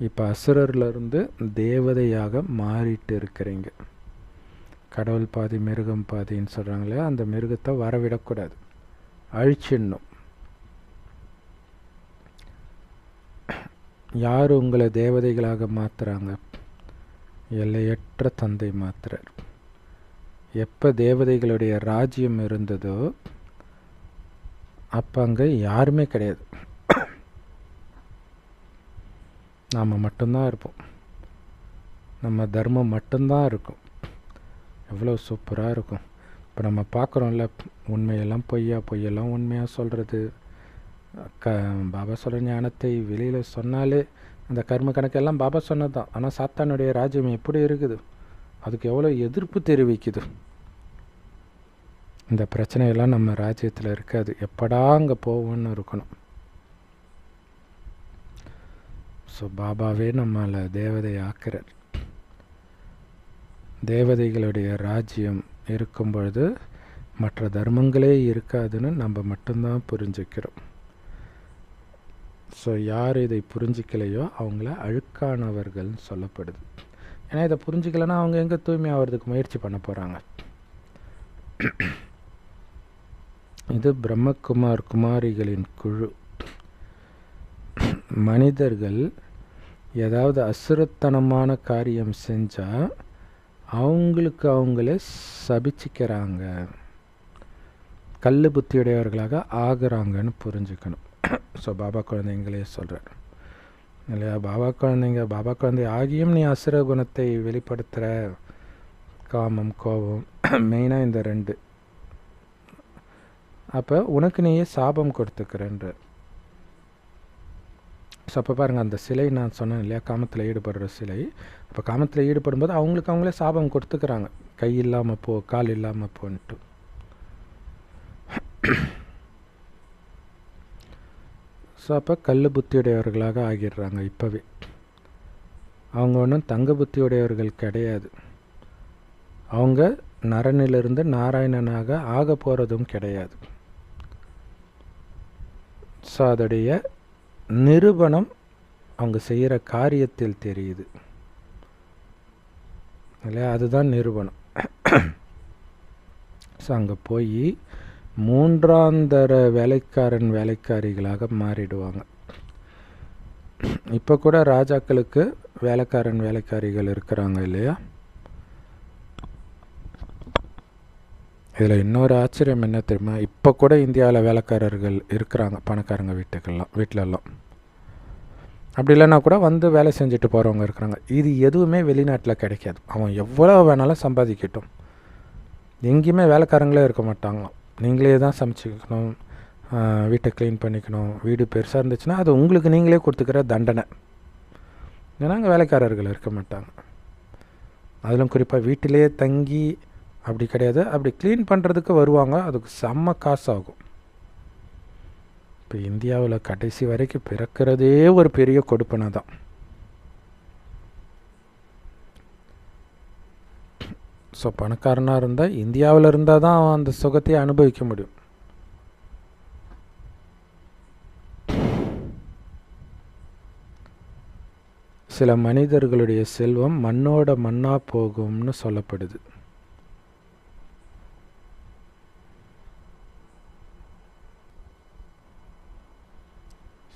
இப்போ அசுரர்லேருந்து தேவதையாக மாறிட்டு இருக்கிறீங்க. கடவுள் பாதி மிருகம் பாதின்னு சொல்கிறாங்களே, அந்த மிருகத்தை வரவிடக்கூடாது, அழிச்சிடணும். யார் உங்களை தேவதைகளாக மாற்றுறாங்க? எல்லையற்ற தந்தை மாத்துறார். எப்போ தேவதைகளுடைய ராஜ்யம் இருந்ததோ அப்போ அங்கே யாருமே கிடையாது, நாம் மட்டும்தான் இருப்போம், நம்ம தர்மம் மட்டும்தான் இருக்கும். எவ்வளோ சூப்பராக இருக்கும். இப்போ நம்ம பார்க்குறோம்ல, உண்மையெல்லாம் பொய்யா, பொய்யெல்லாம் உண்மையாக சொல்கிறது. பாபா சொல்கிற ஞானத்தை வெளியில் சொன்னாலே அந்த கர்ம கணக்கெல்லாம் பாபா சொன்னது தான். ஆனால் சாத்தானுடைய ராஜ்யம் எப்படி இருக்குது, அதுக்கு எவ்வளோ எதிர்ப்பு தெரிவிக்குது. இந்த பிரச்சனையெல்லாம் நம்ம ராஜ்யத்தில் இருக்காது, எப்படா அங்கே போவோன்னு இருக்கணும். ஸோ பாபாவே நம்மளை தேவதை ஆக்கிறார். தேவதைகளுடைய ராஜ்யம் இருக்கும் பொழுது மற்ற தர்மங்களே இருக்காதுன்னு நம்ம மட்டும்தான் புரிஞ்சுக்கிறோம். ஸோ யார் இதை புரிஞ்சிக்கலையோ அவங்கள அழுக்கானவர்கள்னு சொல்லப்படுது. ஏன்னா இதை புரிஞ்சிக்கலைன்னா அவங்க எங்கே தூய்மை ஆகிறதுக்கு முயற்சி பண்ண போகிறாங்க. இது பிரம்மகுமார் குமாரிகளின் குழு. மனிதர்கள் ஏதாவது அசுரத்தனமான காரியம் செஞ்சால் அவங்களுக்கு அவங்களே சபிச்சிக்கிறாங்க, கல் புத்தியுடையவர்களாக ஆகிறாங்கன்னு புரிஞ்சுக்கணும். ஸோ பாபா குழந்தைங்களே சொல்கிறார் இல்லையா, பாபா குழந்தை ஆகியும் நீ அசுர குணத்தை வெளிப்படுத்துகிற, காமம், கோபம், மெயினாக இந்த ரெண்டு. அப்போ உனக்கு நீயே சாபம் கொடுத்துக்கிறன்ற. ஸோ அப்போ பாருங்கள், அந்த சிலை நான் சொன்னேன் இல்லையா, காமத்தில் ஈடுபடுற சிலை. அப்போ காமத்தில் ஈடுபடும்போது அவங்களுக்கு அவங்களே சாபம் கொடுத்துக்கிறாங்க, கை இல்லாமல் போ, கால் இல்லாமல் போன்ட்டு. ஸோ அப்போ கல் புத்தியுடையவர்களாக ஆகிடுறாங்க. இப்போவே அவங்க ஒன்றும் தங்க புத்தியுடையவர்கள் கிடையாது. அவங்க நரனிலிருந்து நாராயணனாக ஆக போகிறதும் கிடையாது. ஸோ அதோடைய நிரூபணம் அவங்க செய்கிற காரியத்தில் தெரியுது இல்லையா, அதுதான் நிரூபணம். ஸோ அங்கே போய் மூன்றாந்தர வேலைக்காரிகளாக மாறிடுவாங்க. இப்போ கூட ராஜாக்களுக்கு வேலைக்காரிகள் இருக்கிறாங்க இல்லையா. இதில் இன்னொரு ஆச்சரியம் என்ன தெரியுமா, இப்போ கூட இந்தியாவில் வேலைக்காரர்கள் இருக்கிறாங்க, பணக்காரங்க வீட்டிலெல்லாம். அப்படி இல்லைன்னா கூட வந்து வேலை செஞ்சுட்டு போகிறவங்க இருக்கிறாங்க. இது எதுவுமே வெளிநாட்டில் கிடைக்காது. அவன் எவ்வளோ வேணாலும் சம்பாதிக்கட்டும், எங்கேயுமே வேலைக்காரங்களே இருக்க மாட்டாங்களாம். நீங்களே தான் சமைச்சிக்கணும், வீட்டை க்ளீன் பண்ணிக்கணும். வீடு பெருசாக இருந்துச்சுன்னா அது உங்களுக்கு நீங்களே கொடுத்துக்கிற தண்டனை. ஏன்னா அங்கே வேலைக்காரர்கள் இருக்க மாட்டாங்க. அதிலும் குறிப்பாக வீட்டிலே தங்கி அப்படி கிடையாது. அப்படி க்ளீன் பண்ணுறதுக்கு வருவாங்க, அதுக்கு செம்ம காசு ஆகும். இப்போ இந்தியாவில் கடைசி வரைக்கும் பிறக்கிறதே ஒரு பெரிய கொடுப்பனை தான். ஸோ பணக்காரனாக இருந்தால் இந்தியாவில் இருந்தால் தான் அந்த சுகத்தையே அனுபவிக்க முடியும். சில மனிதர்களுடைய செல்வம் மண்ணோட மண்ணாக போகும்னு சொல்லப்படுது.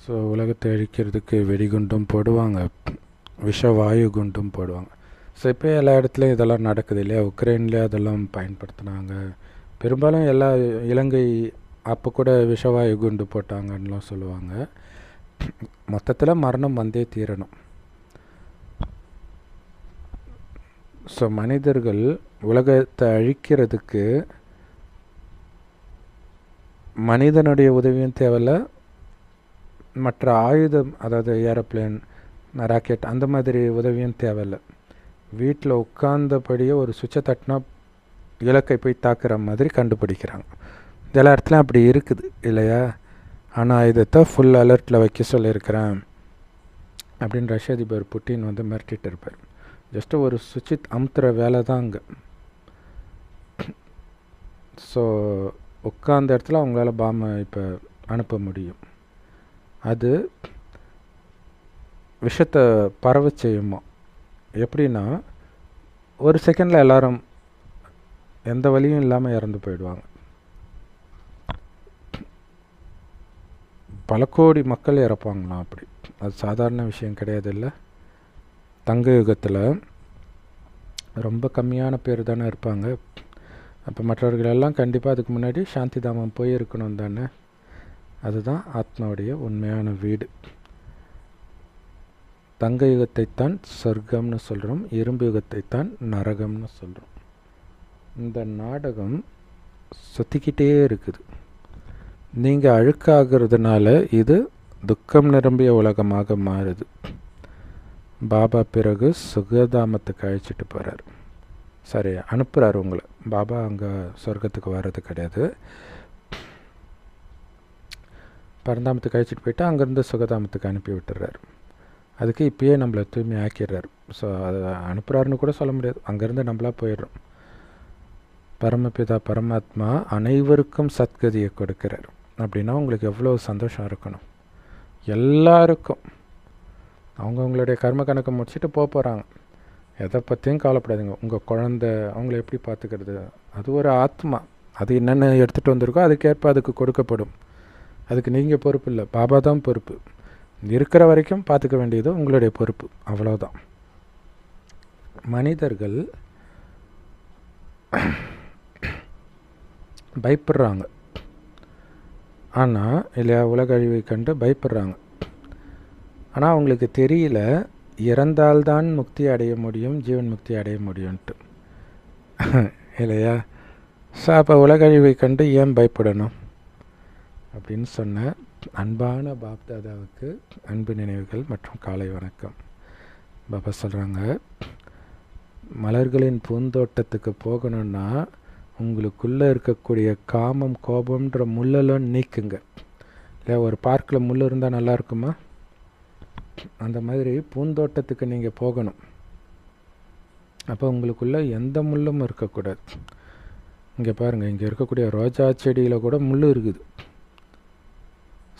ஸோ உலகத்தை அழிக்கிறதுக்கு வெடிகுண்டும் போடுவாங்க, விஷவாயு குண்டும் போடுவாங்க. ஸோ இப்போ எல்லா இடத்துலையும் இதெல்லாம் நடக்குது இல்லையா? உக்ரைன்லேயே அதெல்லாம் பயன்படுத்தினாங்க. பெரும்பாலும் எல்லா இலங்கை அப்போ கூட விஷவாயு குண்டு போட்டாங்கன்னெலாம் சொல்லுவாங்க. மொத்தத்தில் மரணம் வந்தே தீரணும். ஸோ மனிதர்கள் உலகத்தை அழிக்கிறதுக்கு மனிதனுடைய உதவியும் தேவையில்லை, மற்ற ஆயுதம் அதாவது ஏரோப்ளேன், ராக்கெட் அந்த மாதிரி உதவியும் தேவையில்லை. வீட்டில் உட்கார்ந்தபடியே ஒரு சுவிட்சை தட்டினா இலக்கை போய் தாக்குற மாதிரி கண்டுபிடிக்கிறாங்க. எல்லா இடத்துலையும் அப்படி இருக்குது இல்லையா? ஆனால் இதைத்தான் ஃபுல் அலர்ட்டில் வைக்க சொல்லியிருக்கிறேன் அப்படின்னு ரஷ்ய அதிபர் புட்டின் மிரட்டிட்டு இருப்பார். ஜஸ்ட்டு ஒரு சுவிட்ச் அமுத்துற வேலை தான் அங்கே. ஸோ உட்கார்ந்த இடத்துல அவங்களால பாம்பை இப்போ அனுப்ப முடியும். அது விஷத்தை பரவ செய்யுமா? எப்படின்னா ஒரு செகண்டில் எல்லாரும் எந்த வழியும் இல்லாமல் இறந்து போயிடுவாங்க. பல கோடி மக்கள் இறப்பாங்களாம். அப்படி அது சாதாரண விஷயம் கிடையாது இல்லை. தங்க யுகத்தில் ரொம்ப கம்மியான பேர் தானே இருப்பாங்க. அப்போ மற்றவர்களெல்லாம் கண்டிப்பாக அதுக்கு முன்னாடி சாந்தி தாமம் போய் இருக்கணும் தானே. அதுதான் ஆத்மாவுடைய உண்மையான வீடு. தங்க யுகத்தைத்தான் சொர்க்கம்னு சொல்கிறோம், இரும்பு யுகத்தைத்தான் நரகம்னு சொல்கிறோம். இந்த நாடகம் சுற்றிக்கிட்டே இருக்குது. நீங்கள் அழுக்காகிறதுனால இது துக்கம் நிரம்பிய உலகமாக மாறுது. பாபா பிறகு சுகதாமத்துக்கு அழைச்சிட்டு போகிறார். சரி, அனுப்புகிறார் உங்களை. பாபா அங்கே சொர்க்கத்துக்கு வர்றது கிடையாது. பரந்தாமத்துக்கு அழைச்சிட்டு போயிட்டு அங்கேருந்து சுகதாமத்துக்கு அனுப்பி விட்டுறாரு. அதுக்கு இப்பயே நம்மளை தூய்மை ஆக்கிடுறாரு. ஸோ அதை அனுப்புகிறாருன்னு கூட சொல்ல முடியாது, அங்கேருந்து நம்மளா போயிடுறோம். பரமபிதா பரமாத்மா அனைவருக்கும் சத்கதியை கொடுக்கிறார். அப்படின்னா உங்களுக்கு எவ்வளோ சந்தோஷம் இருக்கணும். எல்லாருக்கும் அவங்கவுங்களுடைய கர்ம கணக்கை முடிச்சுட்டு போகிறாங்க. எதை பற்றியும் கவலைப்படாதுங்க. உங்கள் குழந்தை அவங்கள எப்படி பார்த்துக்கிறது, அது ஒரு ஆத்மா. அது என்னென்ன எடுத்துகிட்டு வந்திருக்கோ அதுக்கேற்ப அதுக்கு கொடுக்கப்படும். அதுக்கு நீங்கள் பொறுப்பு இல்லை, பாபா தான் பொறுப்பு. இருக்கிற வரைக்கும் பார்த்துக்க வேண்டியது உங்களுடைய பொறுப்பு, அவ்வளோதான். மனிதர்கள் பயப்படுறாங்க. ஆனால் இல்லையா, உலக அழிவை கண்டு பயப்படுறாங்க. ஆனால் அவங்களுக்கு தெரியல இறந்தால்தான் முக்தி அடைய முடியும், ஜீவன் முக்தி அடைய முடியும்ன்ட்டு இல்லையா? ஸோ அப்போ உலக அழிவை கண்டு ஏன் பயப்படணும் அப்படின்னு சொன்ன அன்பான பாப்தாதாவுக்கு அன்பு நினைவுகள் மற்றும் காலை வணக்கம். பாபா சொல்கிறாங்க, மலர்களின் பூந்தோட்டத்துக்கு போகணுன்னா உங்களுக்குள்ளே இருக்கக்கூடிய காமம் கோபம்ன்ற முள்ளெல்லாம் நீக்குங்க. இல்லை, ஒரு பார்க்கில் முள் இருந்தால் நல்லா இருக்குமா? அந்த மாதிரி பூந்தோட்டத்துக்கு நீங்கள் போகணும். அப்போ உங்களுக்குள்ளே எந்த முள்ளும் இருக்கக்கூடாது. இங்கே பாருங்கள், இங்கே இருக்கக்கூடிய ரோஜா செடியில் கூட முள் இருக்குது.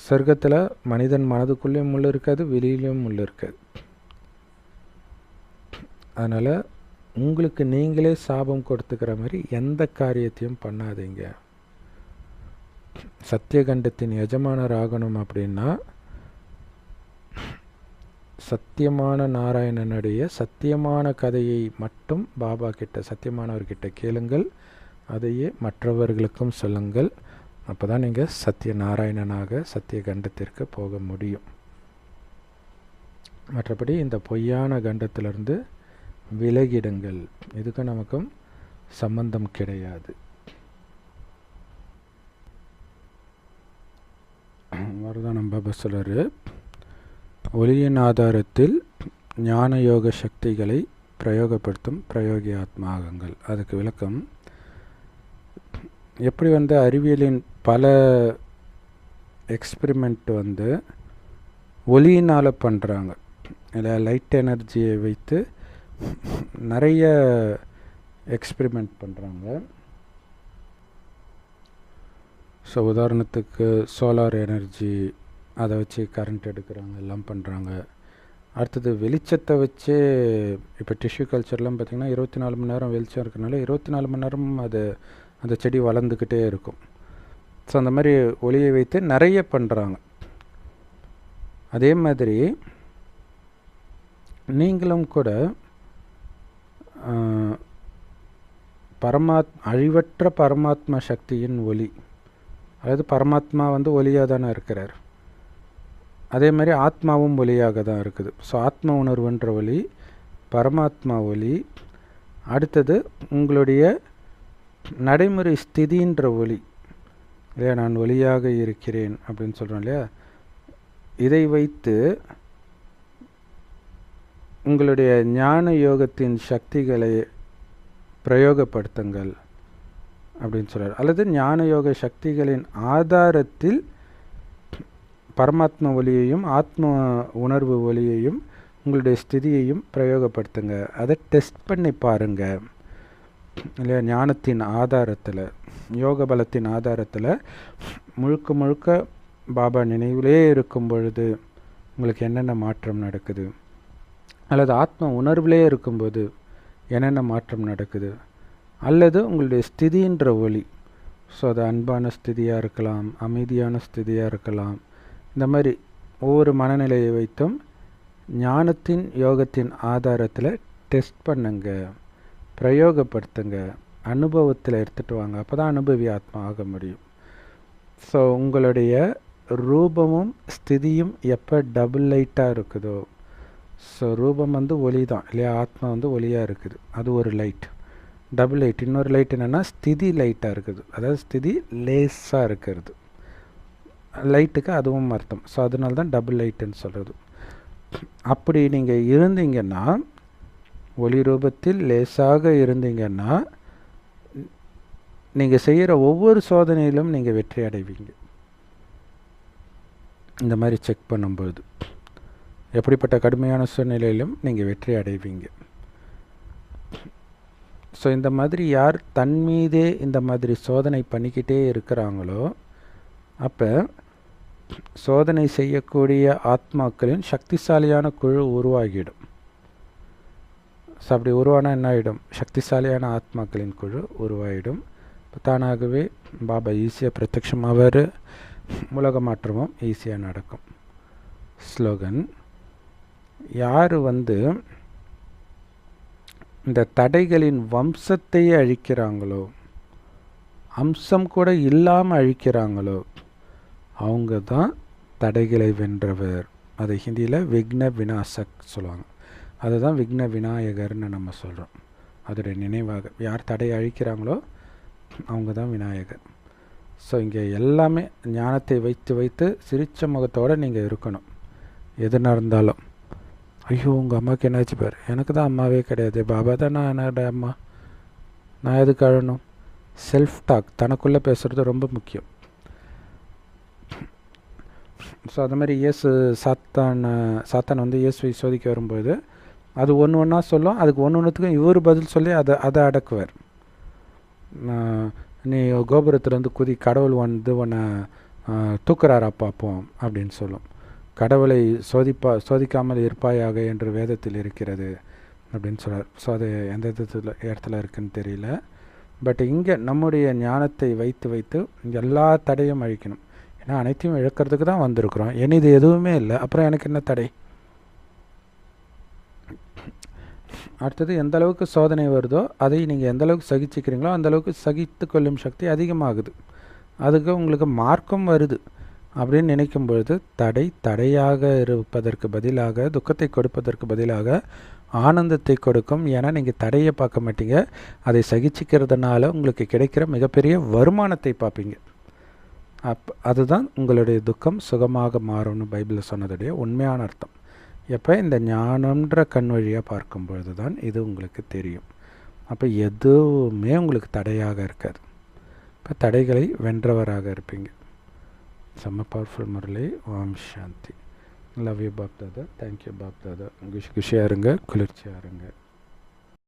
சொர்க்கத்தில் மனிதன் மனதுக்குள்ளேயும் முள் இருக்காது, வெளியிலையும் முள் இருக்காது. அதனால் உங்களுக்கு நீங்களே சாபம் கொடுத்துக்கிற மாதிரி எந்த காரியத்தையும் பண்ணாதீங்க. சத்தியகண்டத்தின் எஜமானர் ஆகணும் அப்படின்னா சத்தியமான நாராயணனுடைய சத்தியமான கதையை மட்டும் பாபா கிட்ட, சத்தியமானவர்கிட்ட கேளுங்கள், அதையே மற்றவர்களுக்கும் சொல்லுங்கள். அப்போ தான் நீங்கள் சத்திய நாராயணனாக சத்திய கண்டத்திற்கு போக முடியும். மற்றபடி இந்த பொய்யான கண்டத்திலிருந்து விலகிடுங்கள். இதுக்கு நமக்கும் சம்பந்தம் கிடையாது. வரதானம் பாபா சொல்றாரு, ஒளியின் ஆதாரத்தில் ஞான யோக சக்திகளை பிரயோகப்படுத்தும் பிரயோகி ஆத்மாகங்கள். அதுக்கு விளக்கம், எப்படி வந்து அறிவியலின் பல எக்ஸ்பிரிமெண்ட் வந்து ஒளியினால் பண்ணுறாங்க, இல்லை லைட் எனர்ஜியை வைத்து நிறைய எக்ஸ்பிரிமெண்ட் பண்ணுறாங்க. ஸோ உதாரணத்துக்கு சோலார் எனர்ஜி, அதை வச்சு கரண்ட் எடுக்கிறாங்க, எல்லாம் பண்ணுறாங்க. அடுத்தது வெளிச்சத்தை வச்சு, இப்போ டிஷ்யூ கல்ச்சர்லாம் பார்த்திங்கன்னா 24 மணி நேரம் வெளிச்சம் இருக்கிறனால 24 மணி நேரம் அந்த செடி வளர்ந்துக்கிட்டே இருக்கும். ஸோ அந்த மாதிரி ஒளியை வைத்து நிறைய பண்ணுறாங்க. அதே மாதிரி நீங்களும் கூட அழிவற்ற பரமாத்மா சக்தியின் ஒளி, அதாவது பரமாத்மா வந்து ஒளியாக தானே இருக்கிறார், அதே மாதிரி ஆத்மாவும் ஒளியாக தான் இருக்குது. ஸோ ஆத்ம உணர்வுன்ற ஒளி, பரமாத்மா ஒளி, அடுத்தது உங்களுடைய நடைமுறை ஸ்திதின்ற ஒளி இல்லையா, நான் ஒளியாக இருக்கிறேன் அப்படின்னு சொல்கிறோம் இல்லையா, இதை வைத்து உங்களுடைய ஞான யோகத்தின் சக்திகளை பிரயோகப்படுத்துங்கள் அப்படின்னு சொல்கிறார். அல்லது ஞான யோக சக்திகளின் ஆதாரத்தில் பரமாத்மா ஒளியையும் ஆத்ம உணர்வு ஒளியையும் உங்களுடைய ஸ்திதியையும் பிரயோகப்படுத்துங்க, அதை டெஸ்ட் பண்ணி பாருங்கள் இல்லையா. ஞானத்தின் ஆதாரத்தில், யோக பலத்தின் ஆதாரத்தில் முழுக்க முழுக்க பாபா நினைவிலே இருக்கும் பொழுது உங்களுக்கு என்னென்ன மாற்றம் நடக்குது, அல்லது ஆத்ம உணர்விலே இருக்கும்போது என்னென்ன மாற்றம் நடக்குது, அல்லது உங்களுடைய ஸ்திதின்ற ஒளி, ஸோ அது அன்பான ஸ்திதியாக இருக்கலாம், அமைதியான ஸ்திதியாக இருக்கலாம், இந்த மாதிரி ஒவ்வொரு மனநிலையை வைத்தும் ஞானத்தின் யோகத்தின் ஆதாரத்தில் டெஸ்ட் பண்ணுங்க, பிரயோகப்படுத்துங்க, அனுபவத்தில் எடுத்துகிட்டு வாங்க. அப்போ தான் அனுபவி ஆத்மா ஆக முடியும். ஸோ உங்களுடைய ரூபமும் ஸ்திதியும் எப்போ டபுள் லைட்டாக இருக்குதோ, ஸோ ரூபம் வந்து ஒளி தான் இல்லையா, ஆத்மா வந்து ஒளியாக இருக்குது, அது ஒரு லைட். டபுள் லைட், இன்னொரு லைட் என்னென்னா ஸ்திதி லைட்டாக இருக்குது, அதாவது ஸ்திதி லேஸாக இருக்கிறது, லைட்டுக்கு அதுவும் அர்த்தம். ஸோ அதனால தான் டபுள் லைட்டுன்னு சொல்கிறது. அப்படி நீங்கள் இருந்தீங்கன்னா, ஒளி ரூபத்தில் லேசாக இருந்தீங்கன்னா, நீங்கள் செய்கிற ஒவ்வொரு சோதனையிலும் நீங்கள் வெற்றி அடைவீங்க. இந்த மாதிரி செக் பண்ணும்போது எப்படிப்பட்ட கடுமையான சூழ்நிலையிலும் நீங்கள் வெற்றி அடைவீங்க. ஸோ இந்த மாதிரி யார் தன் மீதே இந்த மாதிரி சோதனை பண்ணிக்கிட்டே இருக்கிறாங்களோ, அப்போ சோதனை செய்யக்கூடிய ஆத்மாக்களின் சக்திசாலியான குழு உருவாகிடும். ஸோ அப்படி உருவானா என்ன ஆகிடும், சக்திசாலியான ஆத்மாக்களின் குழு உருவாகிடும். இப்போ தானாகவே பாபா ஈஸியாக பிரத்யட்சமாவார், உலக மாற்றமும் ஈஸியாக நடக்கும். ஸ்லோகன்: யார் வந்து இந்த தடைகளின் வம்சத்தையே அழிக்கிறாங்களோ, அம்சம் கூட இல்லாமல் அழிக்கிறாங்களோ, அவங்க தான் தடைகளை வென்றவர். அதை ஹிந்தியில் விக்ன விநாசக் சொல்லுவாங்க. அதுதான் விக்ன விநாயகர்னு நம்ம சொல்கிறோம். அதோடைய நினைவாக யார் தடையை அழிக்கிறாங்களோ அவங்க தான் விநாயகர். ஸோ இங்கே எல்லாமே ஞானத்தை வைத்து வைத்து சிரித்த முகத்தோடு நீங்கள் இருக்கணும். எது நடந்தாலும், ஐயோ உங்கள் அம்மாவுக்கு என்னாச்சு பாரு, எனக்கு தான் அம்மாவே கிடையாது, பாபா தான் நான் என்னோட அம்மா, நான் எதுக்கு அழணும். செல்ஃப் டாக், தனக்குள்ளே பேசுகிறது ரொம்ப முக்கியம். ஸோ அது மாதிரி சாத்தான் வந்து இயேசுவை சோதிக்க வரும்போது அது ஒன்று ஒன்றா சொல்லும், அதுக்கு ஒன்றுத்துக்கும் இவர் பதில் சொல்லி அதை அடக்குவார். நீ கோபுரத்துலேருந்து குதி, கடவுள் வந்து உன்னை தூக்குறாரா பார்ப்போம் அப்படின்னு சொல்லும். கடவுளை சோதிக்காமல் இருப்பாயாக என்று வேதத்தில் இருக்கிறது அப்படின்னு சொல்கிறார். ஸோ அது எந்த இடத்துல இருக்குதுன்னு தெரியல. பட் இங்கே நம்முடைய ஞானத்தை வைத்து வைத்து எல்லா தடையும் அழிக்கணும். ஏன்னா அனைத்தையும் இழக்கிறதுக்கு தான் வந்திருக்கிறோம். இது எதுவுமே இல்லை, அப்புறம் எனக்கு என்ன தடை. அடுத்தது எந்த அளவுக்கு சோதனை வருதோ அதை நீங்கள் எந்த அளவுக்கு சகிச்சுக்கிறீங்களோ அந்த அளவுக்கு சகித்து கொள்ளும் சக்தி அதிகமாகுது. அதுக்கு உங்களுக்கு மார்க்கம் வருது அப்படின்னு நினைக்கும் பொழுது தடையாக இருப்பதற்கு பதிலாக, துக்கத்தை கொடுப்பதற்கு பதிலாக ஆனந்தத்தை கொடுக்கும். ஏன்னா நீங்கள் தடையை பார்க்க மாட்டீங்க, அதை சகிச்சுக்கிறதுனால உங்களுக்கு கிடைக்கிற மிகப்பெரிய வருமானத்தை பார்ப்பீங்க. அதுதான் உங்களுடைய துக்கம் சுகமாக மாறும்னு பைபிளில் சொன்னதுடைய உண்மையான அர்த்தம். எப்போ இந்த ஞானம்ன்ற கண் வழியாக பார்க்கும் பொழுது தான் இது உங்களுக்கு தெரியும். அப்போ எதுவுமே உங்களுக்கு தடையாக இருக்காது. இப்போ தடைகளை வென்றவராக இருப்பீங்க. செம்ம powerful Murali. Om Shanti. Love you Bap Dada. Thank you Bap Dada. குஷியாக இருங்க, குளிர்ச்சியாக இருங்க.